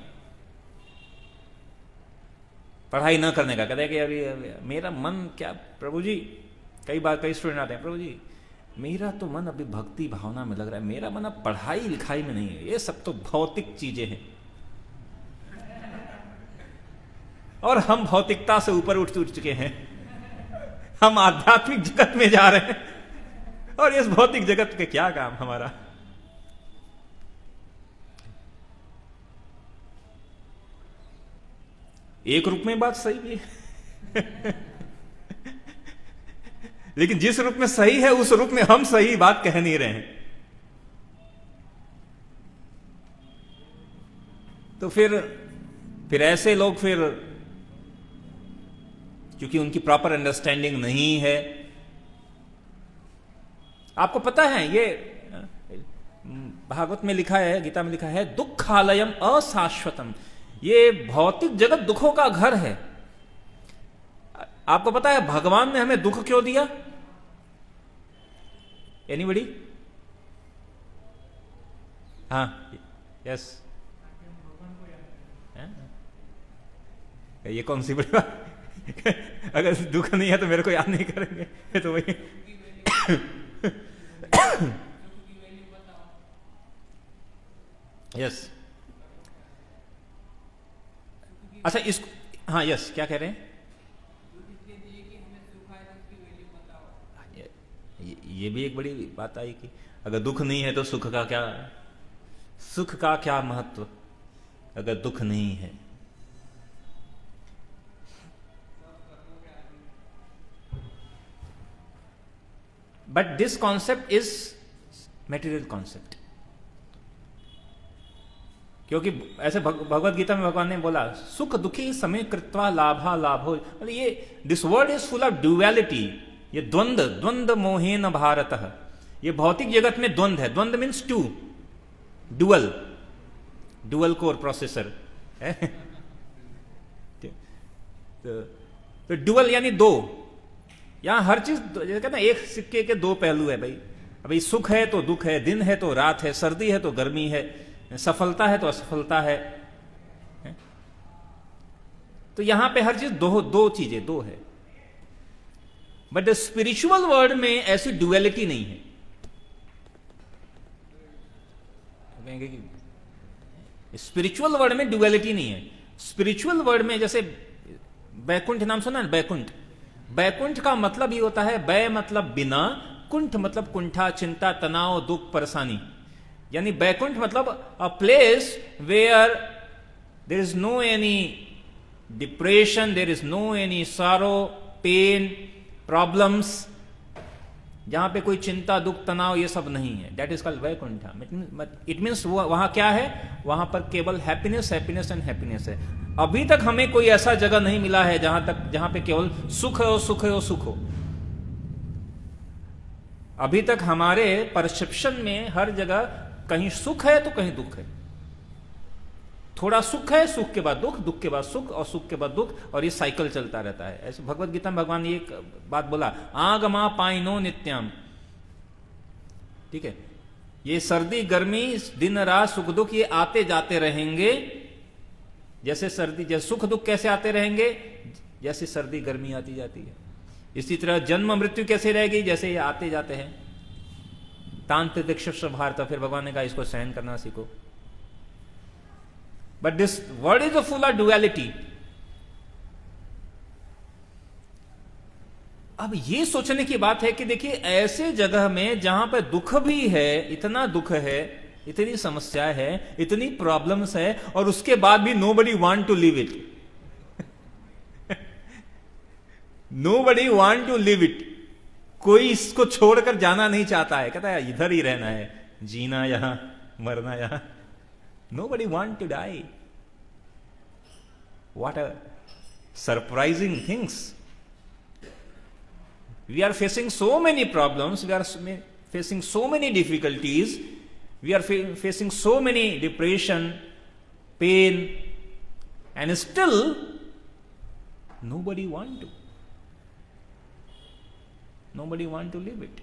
कहते हैं कि अभी मेरा मन क्या, प्रभु जी, कई स्टूडेंट आते हैं, प्रभु जी मेरा तो मन अभी भक्ति भावना में लग रहा है, मेरा मन अब पढ़ाई लिखाई में नहीं है, ये सब तो भौतिक चीजें हैं। और हम भौतिकता से ऊपर उठ चुके हैं, हम आध्यात्मिक जगत में जा रहे हैं, और इस भौतिक जगत के क्या काम हमारा। एक रूप में बात सही भी है लेकिन जिस रूप में सही है उस रूप में हम सही बात कह नहीं रहे हैं। तो फिर ऐसे लोग, फिर क्योंकि उनकी प्रॉपर अंडरस्टैंडिंग नहीं है। आपको पता है, ये भागवत में लिखा है, गीता में लिखा है, दुखालयम अशाश्वतम। ये भौतिक जगत दुखों का घर है। आपको पता है भगवान ने हमें दुख क्यों दिया? एनीबडी? हाँ, यस। ये कौन सी बड़ी बात अगर दुख नहीं है तो मेरे को याद नहीं करेंगे तो वही यस अच्छा इस हाँ यस क्या कह रहे हैं? ये भी एक बड़ी बात आई कि अगर दुख नहीं है तो सुख का क्या महत्व अगर दुख नहीं है। But this concept is material concept, क्योंकि ऐसे भगवत गीता में भगवान ने बोला सुख दुखी समय कृत्वा लाभा लाभो, मतलब ये this word is full of duality. ये द्वंद्व मोहेन भारत, ये भौतिक जगत में द्वंद्व है। द्वंद्व means two, dual core processor है तो डुअल यानी दो। यहां हर चीज जैसे कहते हैं एक सिक्के के दो पहलू है भाई। अभी सुख है तो दुख है, दिन है तो रात है, सर्दी है तो गर्मी है, सफलता है तो असफलता है। तो यहां पे हर चीज दो चीजें दो है। बट द स्पिरिचुअल वर्ल्ड में ऐसी डुअलिटी नहीं है। स्पिरिचुअल वर्ल्ड में डुअलिटी नहीं है। स्पिरिचुअल वर्ल्ड में जैसे बैकुंठ नाम सुना ना, बैकुंठ का मतलब ये होता है, बै मतलब बिना, कुंठ मतलब कुंठा, चिंता, तनाव, दुख, परेशानी। यानी बैकुंठ मतलब a place where there is no any depression, there is no any sorrow, pain, problems, जहां पे कोई चिंता, दुख, तनाव ये सब नहीं है। That is called Vaikuntha. It means वहां क्या है, वहां पर केवल हैप्पीनेस एंड हैप्पीनेस है। अभी तक हमें कोई ऐसा जगह नहीं मिला है जहां पे केवल सुख हो। अभी तक हमारे परसेप्शन में हर जगह कहीं सुख है तो कहीं दुख है। थोड़ा सुख है, सुख के बाद दुख, दुख के बाद सुख, और सुख के बाद दुख, और ये साइकिल चलता रहता है। ऐसे भगवत गीता में भगवान ने एक बात बोला, आगमा पाइनो नित्याम। ठीक है, ये सर्दी गर्मी दिन रात सुख दुख ये आते जाते रहेंगे। जैसे सुख दुख कैसे आते रहेंगे, जैसे सर्दी गर्मी आती जाती है। इसी तरह जन्म मृत्यु कैसे रहेगी, जैसे ये आते जाते हैं। तांत्रिक भारत, फिर भगवान ने कहा इसको सहन करना सीखो। But this world is full of duality. अब ये सोचने की बात है कि देखिए ऐसे जगह में जहां पर दुख भी है, इतना दुख है, इतनी समस्या है, इतनी प्रॉब्लम्स है, और उसके बाद भी nobody want to live it. Nobody want to live it. कोई इसको छोड़कर जाना नहीं चाहता है, कहता है इधर ही रहना है, जीना यहां, मरना यहां। Nobody want to die. What a surprising things. We are facing so many problems, we are facing so many difficulties, we are facing so many depression, pain, and still nobody want to live it.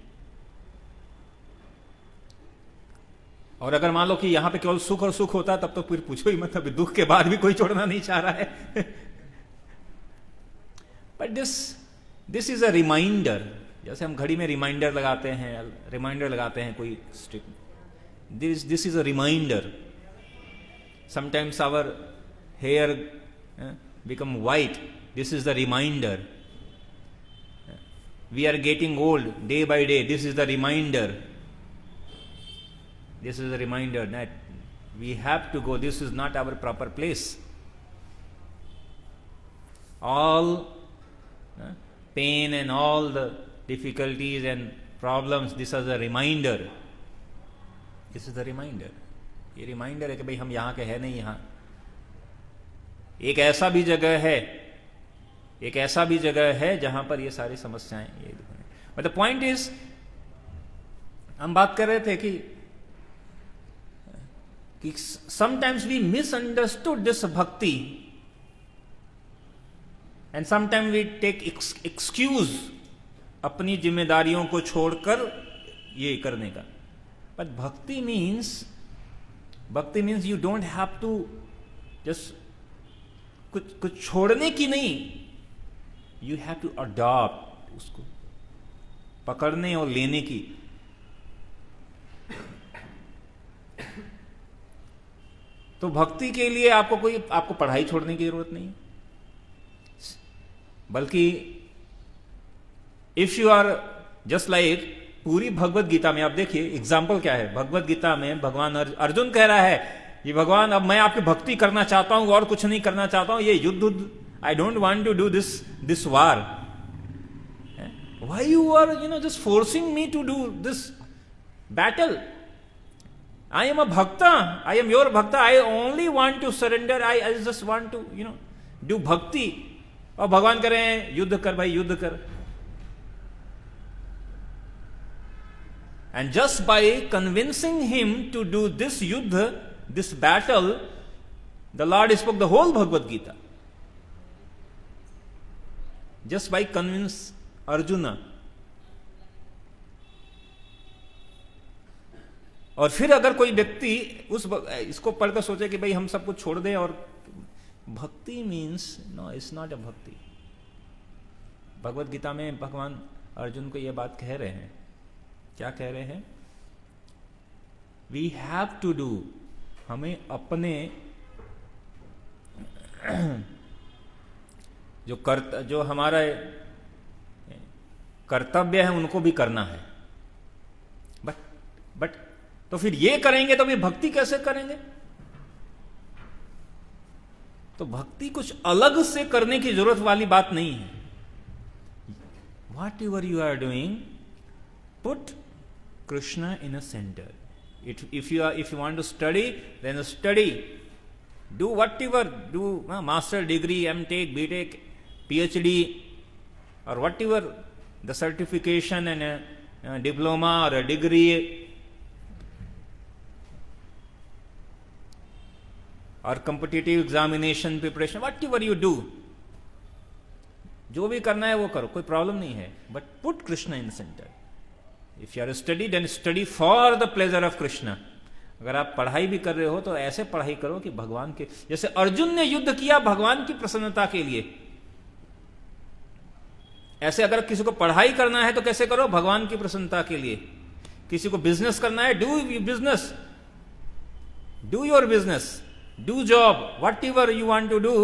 और अगर मान लो कि यहां पे केवल सुख और सुख होता तब तो फिर पूछो ही मत, दुख के बाद भी कोई छोड़ना नहीं चाह रहा है। But this is a reminder. जैसे हम घड़ी में रिमाइंडर लगाते हैं कोई this is a reminder. Sometimes our hair become white, this is the reminder. We are getting old day by day, this is the reminder. This is a reminder that we have to go. This is not our proper place. All pain and all the difficulties and problems, this is a reminder. This is a reminder. ये reminder है कि भाई हम यहाँ के हैं नहीं। यहाँ एक ऐसा भी जगह है जहां पर ये सारी समस्याएं ये। बट द पॉइंट इज, हम बात कर रहे थे कि sometimes we misunderstood this bhakti, and sometimes we take excuse अपनी जिम्मेदारियों को छोड़कर ये करने का। But bhakti means you don't have to just कुछ छोड़ने की नहीं, यू हैव टू अडॉप्ट, उसको पकड़ने और लेने की। तो भक्ति के लिए आपको पढ़ाई छोड़ने की जरूरत नहीं, बल्कि if you are just like पूरी भगवत गीता में आप देखिए एग्जाम्पल क्या है। भगवत गीता में भगवान अर्जुन कह रहा है कि भगवान अब मैं आपकी भक्ति करना चाहता हूं और कुछ नहीं करना चाहता हूं, ये युद्ध, I don't want to do this war, why you are just forcing me to do this battle, I am a bhakta, I am your bhakta, I only want to surrender, I just want to do bhakti. और भगवान कह रहे हैं युद्ध कर भाई, युद्ध कर। And just by convincing him to do this yuddha, this battle, the Lord spoke the whole Bhagavad Gita. Just by convince Arjuna. और फिर अगर कोई व्यक्ति इसको पढ़कर सोचे कि भाई हम सब कुछ छोड़ दें और bhakti means no, it's not a bhakti. Bhagavad Gita में भगवान अर्जुन को यह बात कह रहे हैं, क्या कह रहे हैं? वी हैव टू डू, हमें अपने जो हमारा कर्तव्य है उनको भी करना है। बट तो फिर ये करेंगे तो फिर भक्ति कैसे करेंगे? तो भक्ति कुछ अलग से करने की जरूरत वाली बात नहीं है। Whatever you are doing, put Krishna in a center. If you want to study, then study. Do whatever, do master degree, MTech, BTech, PhD, or whatever the certification and a diploma or a degree or competitive examination preparation, whatever you do, जो भी करना है वो करो, कोई problem नहीं है, but put Krishna in the center. If you are study, then study for the pleasure of Krishna. अगर आप पढ़ाई भी कर रहे हो तो ऐसे पढ़ाई करो कि भगवान के, जैसे अर्जुन ने युद्ध किया भगवान की प्रसन्नता के लिए, ऐसे अगर किसी को पढ़ाई करना है तो कैसे करो? भगवान की प्रसन्नता के लिए। किसी को बिजनेस करना है, do business, do your business, do job, whatever you want to do,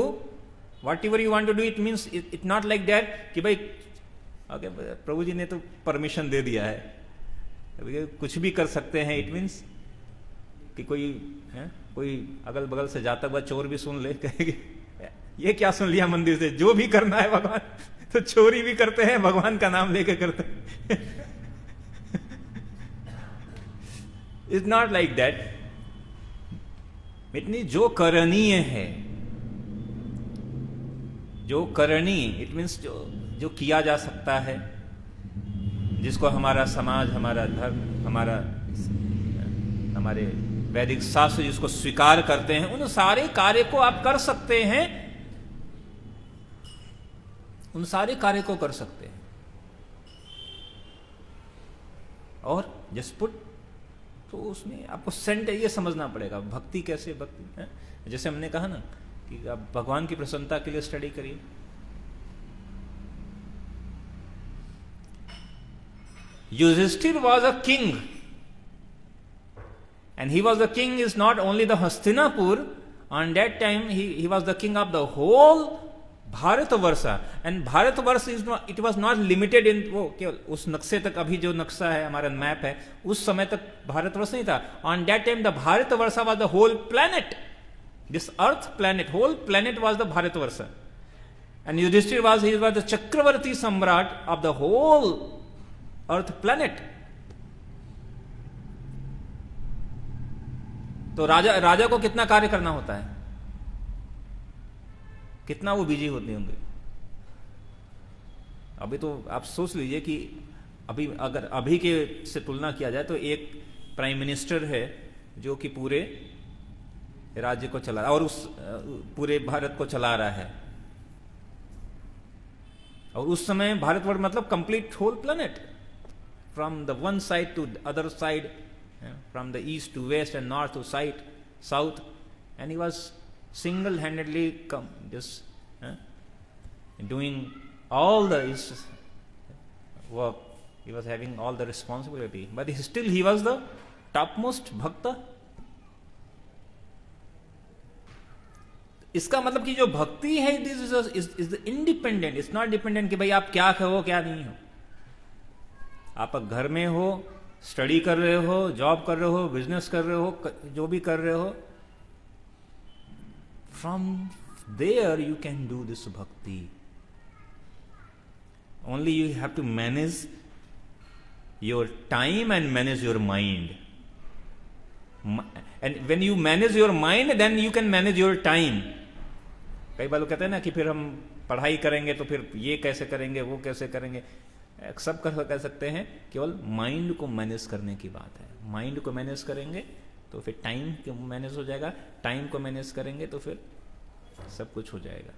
whatever you want to do. It means it not like that कि भाई प्रभु जी ने तो परमिशन दे दिया है, कुछ भी कर सकते हैं। इट मीन्स कि कोई अगल बगल से जाता हुआ चोर भी सुन ले, कहेगी ये क्या सुन लिया मंदिर से, जो भी करना है भगवान, तो चोरी भी करते हैं, भगवान का नाम लेके करते हैं। It's not like that. इतनी जो करणीय है, जो करणीय, इट मीन्स जो किया जा सकता है, जिसको हमारा समाज, हमारा धर्म, हमारे वैदिक शास्त्र जिसको स्वीकार करते हैं, उन सारे कार्य को आप कर सकते हैं, उन सारे कार्य को कर सकते हैं। और जस्ट पुट, तो उसमें आपको सेंट ये समझना पड़ेगा भक्ति कैसे, भक्ति है? जैसे हमने कहा ना कि आप भगवान की प्रसन्नता के लिए स्टडी करिए। Yudhishthir was a king, and he was the king is not only the Hastinapur. On that time, he was the king of the whole Bharatavarsha, and Bharatavarsha is not, it was not limited in वो केवल उस नक्शे तक, अभी जो नक्शा है हमारा मैप है, उस समय तक भारतवर्ष नहीं था। On that time, the Bharatavarsha was the whole planet, this earth planet, whole planet was the Bharatavarsha, and Yudhishthir was the Chakravarti Samrat of the whole earth planet. तो राजा को कितना कार्य करना होता है, कितना वो बिजी होते होंगे। अभी तो आप सोच लीजिए कि अगर अभी के से तुलना किया जाए तो एक प्राइम मिनिस्टर है जो कि पूरे राज्य को चला रहा है और उस पूरे भारत को चला रहा है। और उस समय भारतवर्ष मतलब complete whole planet, from the one side to the other side, from the east to west and north to south, and he was single-handedly doing all the work. He was having all the responsibility, but still he was the topmost bhakta. इसका मतलब कि जो भक्ति है is independent, it's not dependent कि भाई आप क्या कहो क्या नहीं हो. आप घर में हो, स्टडी कर रहे हो, जॉब कर रहे हो, बिजनेस कर रहे हो, जो भी कर रहे हो, from there you can do this bhakti. Only you have to manage your time and manage your mind. And when you manage your mind then you can manage your time. कई बार लोग कहते हैं ना कि फिर हम पढ़ाई करेंगे तो फिर ये कैसे करेंगे, वो कैसे करेंगे. सब कह सकते हैं, केवल माइंड को मैनेज करने की बात है. माइंड को मैनेज करेंगे तो फिर टाइम मैनेज हो जाएगा, टाइम को मैनेज करेंगे तो फिर सब कुछ हो जाएगा.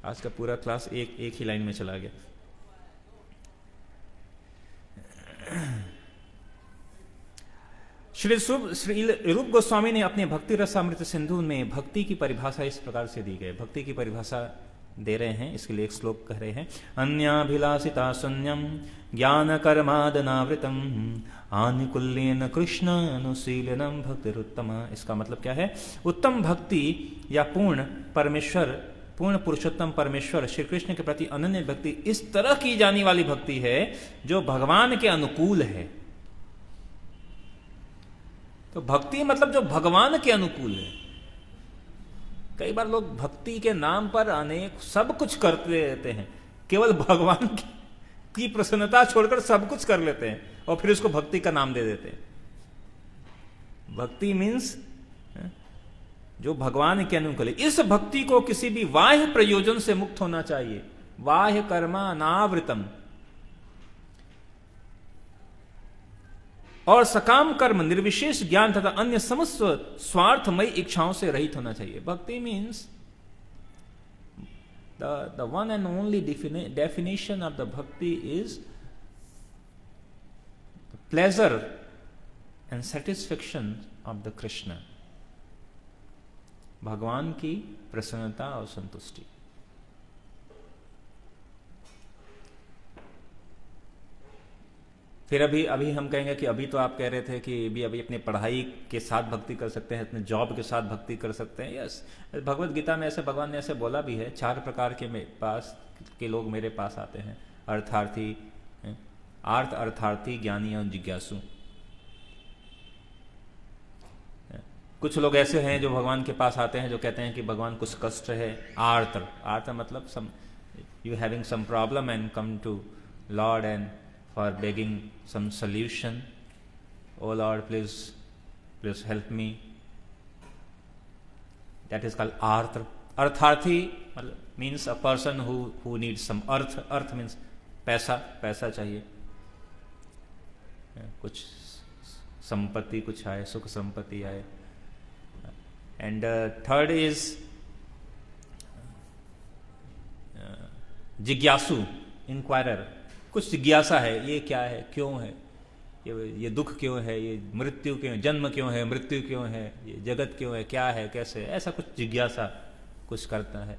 आज का पूरा क्लास एक ही लाइन में चला गया. श्री रूप गोस्वामी ने अपने भक्ति रसामृत सिंधु में भक्ति की परिभाषा इस प्रकार से दी गई. भक्ति की परिभाषा दे रहे हैं, इसके लिए एक श्लोक कह रहे हैं. अन्याभिलाषिता शून्यम ज्ञान कर्मादनावृतम आनुकूल्येन कृष्ण अनुशीलनम भक्तिरुत्तमा. इसका मतलब क्या है? उत्तम भक्ति या पूर्ण पुरुषोत्तम परमेश्वर श्री कृष्ण के प्रति अनन्य भक्ति इस तरह की जाने वाली भक्ति है जो भगवान के अनुकूल है. तो भक्ति मतलब जो भगवान के अनुकूल है. कई बार लोग भक्ति के नाम पर अनेक सब कुछ करते रहते हैं, केवल भगवान की प्रसन्नता छोड़कर सब कुछ कर लेते हैं और फिर उसको भक्ति का नाम दे देते हैं. भक्ति मीन्स जो भगवान के अनुकूल है. इस भक्ति को किसी भी बाह्य प्रयोजन से मुक्त होना चाहिए. बाह्य कर्मा अनावृतम, और सकाम कर्म, निर्विशेष ज्ञान तथा अन्य समस्त स्वार्थमयी इच्छाओं से रहित होना चाहिए. Bhakti means the one and only definition of the bhakti is pleasure and satisfaction of the Krishna. भगवान की प्रसन्नता और संतुष्टि. फिर अभी हम कहेंगे कि अभी तो आप कह रहे थे कि अभी अपनी पढ़ाई के साथ भक्ति कर सकते हैं, अपने जॉब के साथ भक्ति कर सकते हैं. यस, भगवत गीता में ऐसे भगवान ने ऐसे बोला भी है. 4 प्रकार के लोग मेरे पास आते हैं. अर्थार्थी, अर्थार्थी, ज्ञानी और जिज्ञासु. कुछ लोग ऐसे हैं जो भगवान के पास आते हैं जो कहते हैं कि भगवान कुछ कष्ट है. आर्त मतलब you having some problem and come to lord and for begging some solution. Oh Lord, please help me. That is called artha. Artharthi means a person who needs some earth. Earth means पैसा चाहिए. कुछ संपत्ति कुछ आए, सुख संपत्ति आए. And third is जिज्ञासु, inquirer. कुछ जिज्ञासा है, ये क्या है, क्यों है, ये दुख क्यों है, ये मृत्यु क्यों है, जन्म क्यों है, मृत्यु क्यों है, ये जगत क्यों है, क्या है, कैसे, ऐसा कुछ जिज्ञासा कुछ करता है.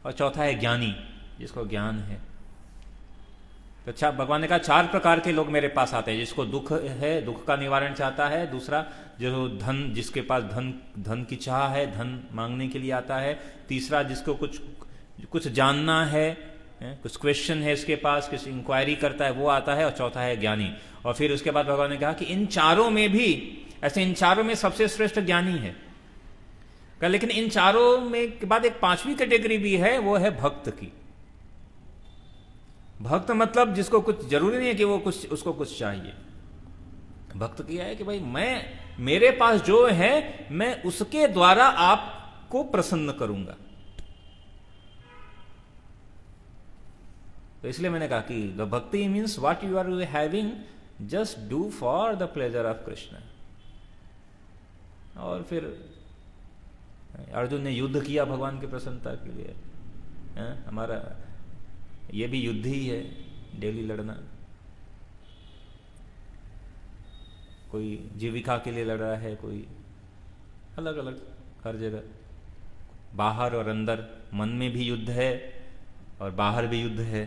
और चौथा है ज्ञानी, जिसको ज्ञान है. तो अच्छा, भगवान ने कहा 4 प्रकार के लोग मेरे पास आते हैं. जिसको दुख है, दुख का निवारण चाहता है. दूसरा, जो जिसके पास धन की चाह है, धन मांगने के लिए आता है. तीसरा, जिसको कुछ जानना है, कुछ क्वेश्चन है इसके पास, कुछ इंक्वायरी करता है, वो आता है. और चौथा है ज्ञानी. और फिर उसके बाद भगवान ने कहा कि इन चारों में भी, ऐसे इन चारों में सबसे श्रेष्ठ ज्ञानी है. लेकिन इन चारों में के बाद एक 5वीं कैटेगरी भी है, वो है भक्त की. भक्त मतलब जिसको कुछ जरूरी नहीं है कि वो उसको कुछ चाहिए. भक्त किया है कि भाई मेरे पास जो है मैं उसके द्वारा आपको प्रसन्न करूंगा. तो इसलिए मैंने कहा कि the bhakti means what you are having just do for the pleasure of Krishna. और फिर अर्जुन ने युद्ध किया भगवान की प्रसन्नता के लिए. हमारा ये भी युद्ध ही है, डेली लड़ना. कोई जीविका के लिए लड़ रहा है, कोई अलग अलग हर जगह, बाहर और अंदर, मन में भी युद्ध है और बाहर भी युद्ध है।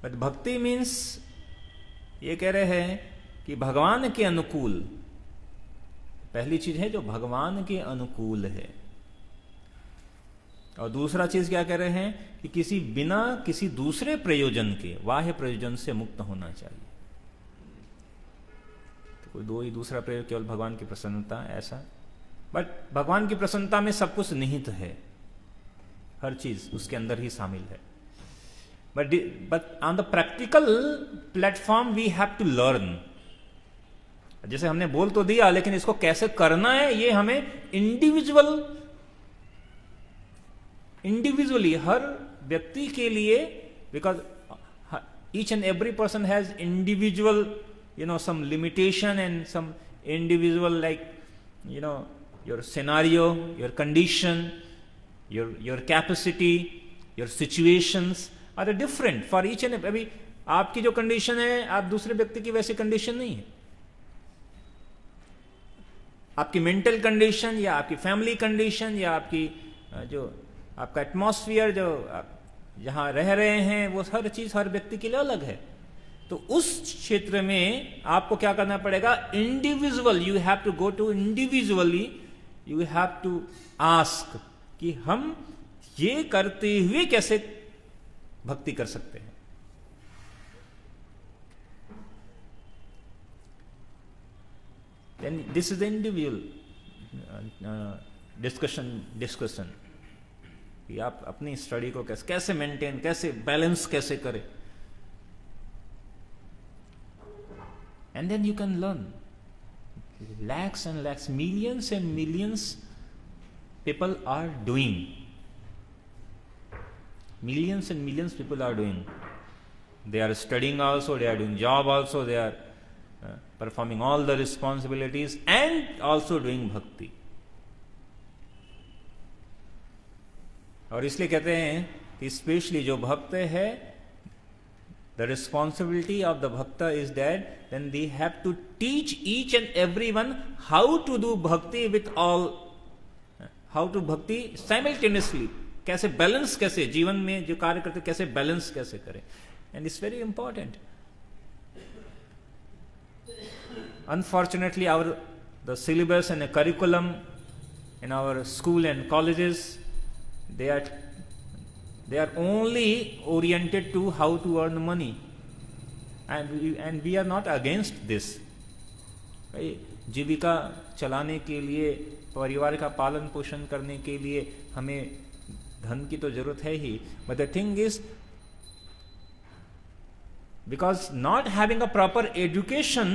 बट भक्ति मीन्स ये कह रहे हैं कि भगवान के अनुकूल, पहली चीज है जो भगवान के अनुकूल है, और दूसरा चीज क्या कह रहे हैं कि किसी बिना किसी दूसरे प्रयोजन के, बाह्य प्रयोजन से मुक्त होना चाहिए। तो कोई दो ही दूसरा प्रयोजन, केवल भगवान की प्रसन्नता, ऐसा। बट भगवान की प्रसन्नता में सब कुछ निहित है, हर चीज उसके अंदर ही शामिल है। But on the practical platform we have to learn. जैसे हमने बोल तो दिया, लेकिन इसको कैसे करना है ये हमें इंडिविजुअली हर व्यक्ति के लिए, because each and every person has individual some limitation and some individual, like your scenario, your condition, your capacity, your situations are different for each and every। आपकी जो कंडीशन है, आप दूसरे व्यक्ति की वैसी कंडीशन नहीं है। आपकी मेंटल कंडीशन या आपकी फैमिली कंडीशन या आपकी जो आपका एटमॉस्फेयर, जो आप जहां रह रहे हैं, वो हर चीज हर व्यक्ति के लिए अलग है। तो उस क्षेत्र में आपको क्या करना पड़ेगा? Individual, you have to go to individually, you have to ask कि हम ये करते हुए कैसे भक्ति कर सकते हैं। Then this is the individual discussion कि आप अपनी स्टडी को कैसे मेंटेन, कैसे बैलेंस कैसे करें। And then you can learn. Lakhs and lakhs, millions and millions people are doing. Millions and millions people are doing. They are studying also, they are doing job also, they are performing all the responsibilities and also doing bhakti. और इसलिए कहते हैं कि specially जो भक्त है, the responsibility of the bhakta is that then they have to teach each and everyone how to do bhakti with all, how to bhakti simultaneously, कैसे balance, कैसे जीवन में जो कार्य करते कैसे बैलेंस कैसे करें। And it's very important. Unfortunately, the syllabus and the curriculum in our school and colleges, they are only oriented to how to earn money, and we are not against this। जीविका चलाने के लिए, परिवार का पालन पोषण करने के लिए हमें धन की तो जरूरत है ही, but the thing is, because not having a proper education,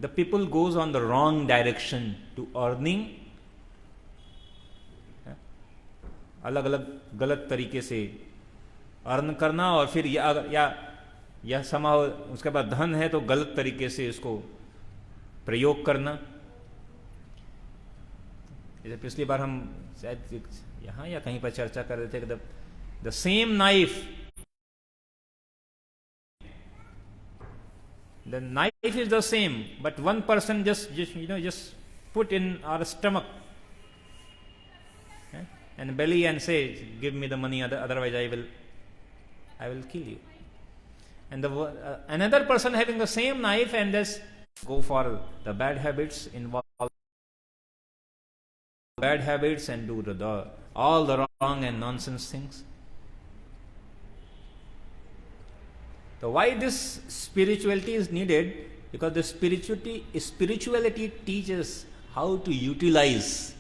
the people goes on the wrong direction to earning, अलग अलग गलत तरीके से अर्न करना, और फिर या समाव उसके बाद धन है तो गलत तरीके से इसको प्रयोग करना। जैसे पिछली बार हम शायद यहाँ या कहीं पर चर्चा कर रहे थे कि the same knife, the knife is the same, but one person just put in our stomach and belly and say, give me the money, otherwise I will kill you. And another person having the same knife and just go for the bad habits, involve bad habits and do all the wrong and nonsense things. So why this spirituality is needed? Because the spirituality teaches how to utilize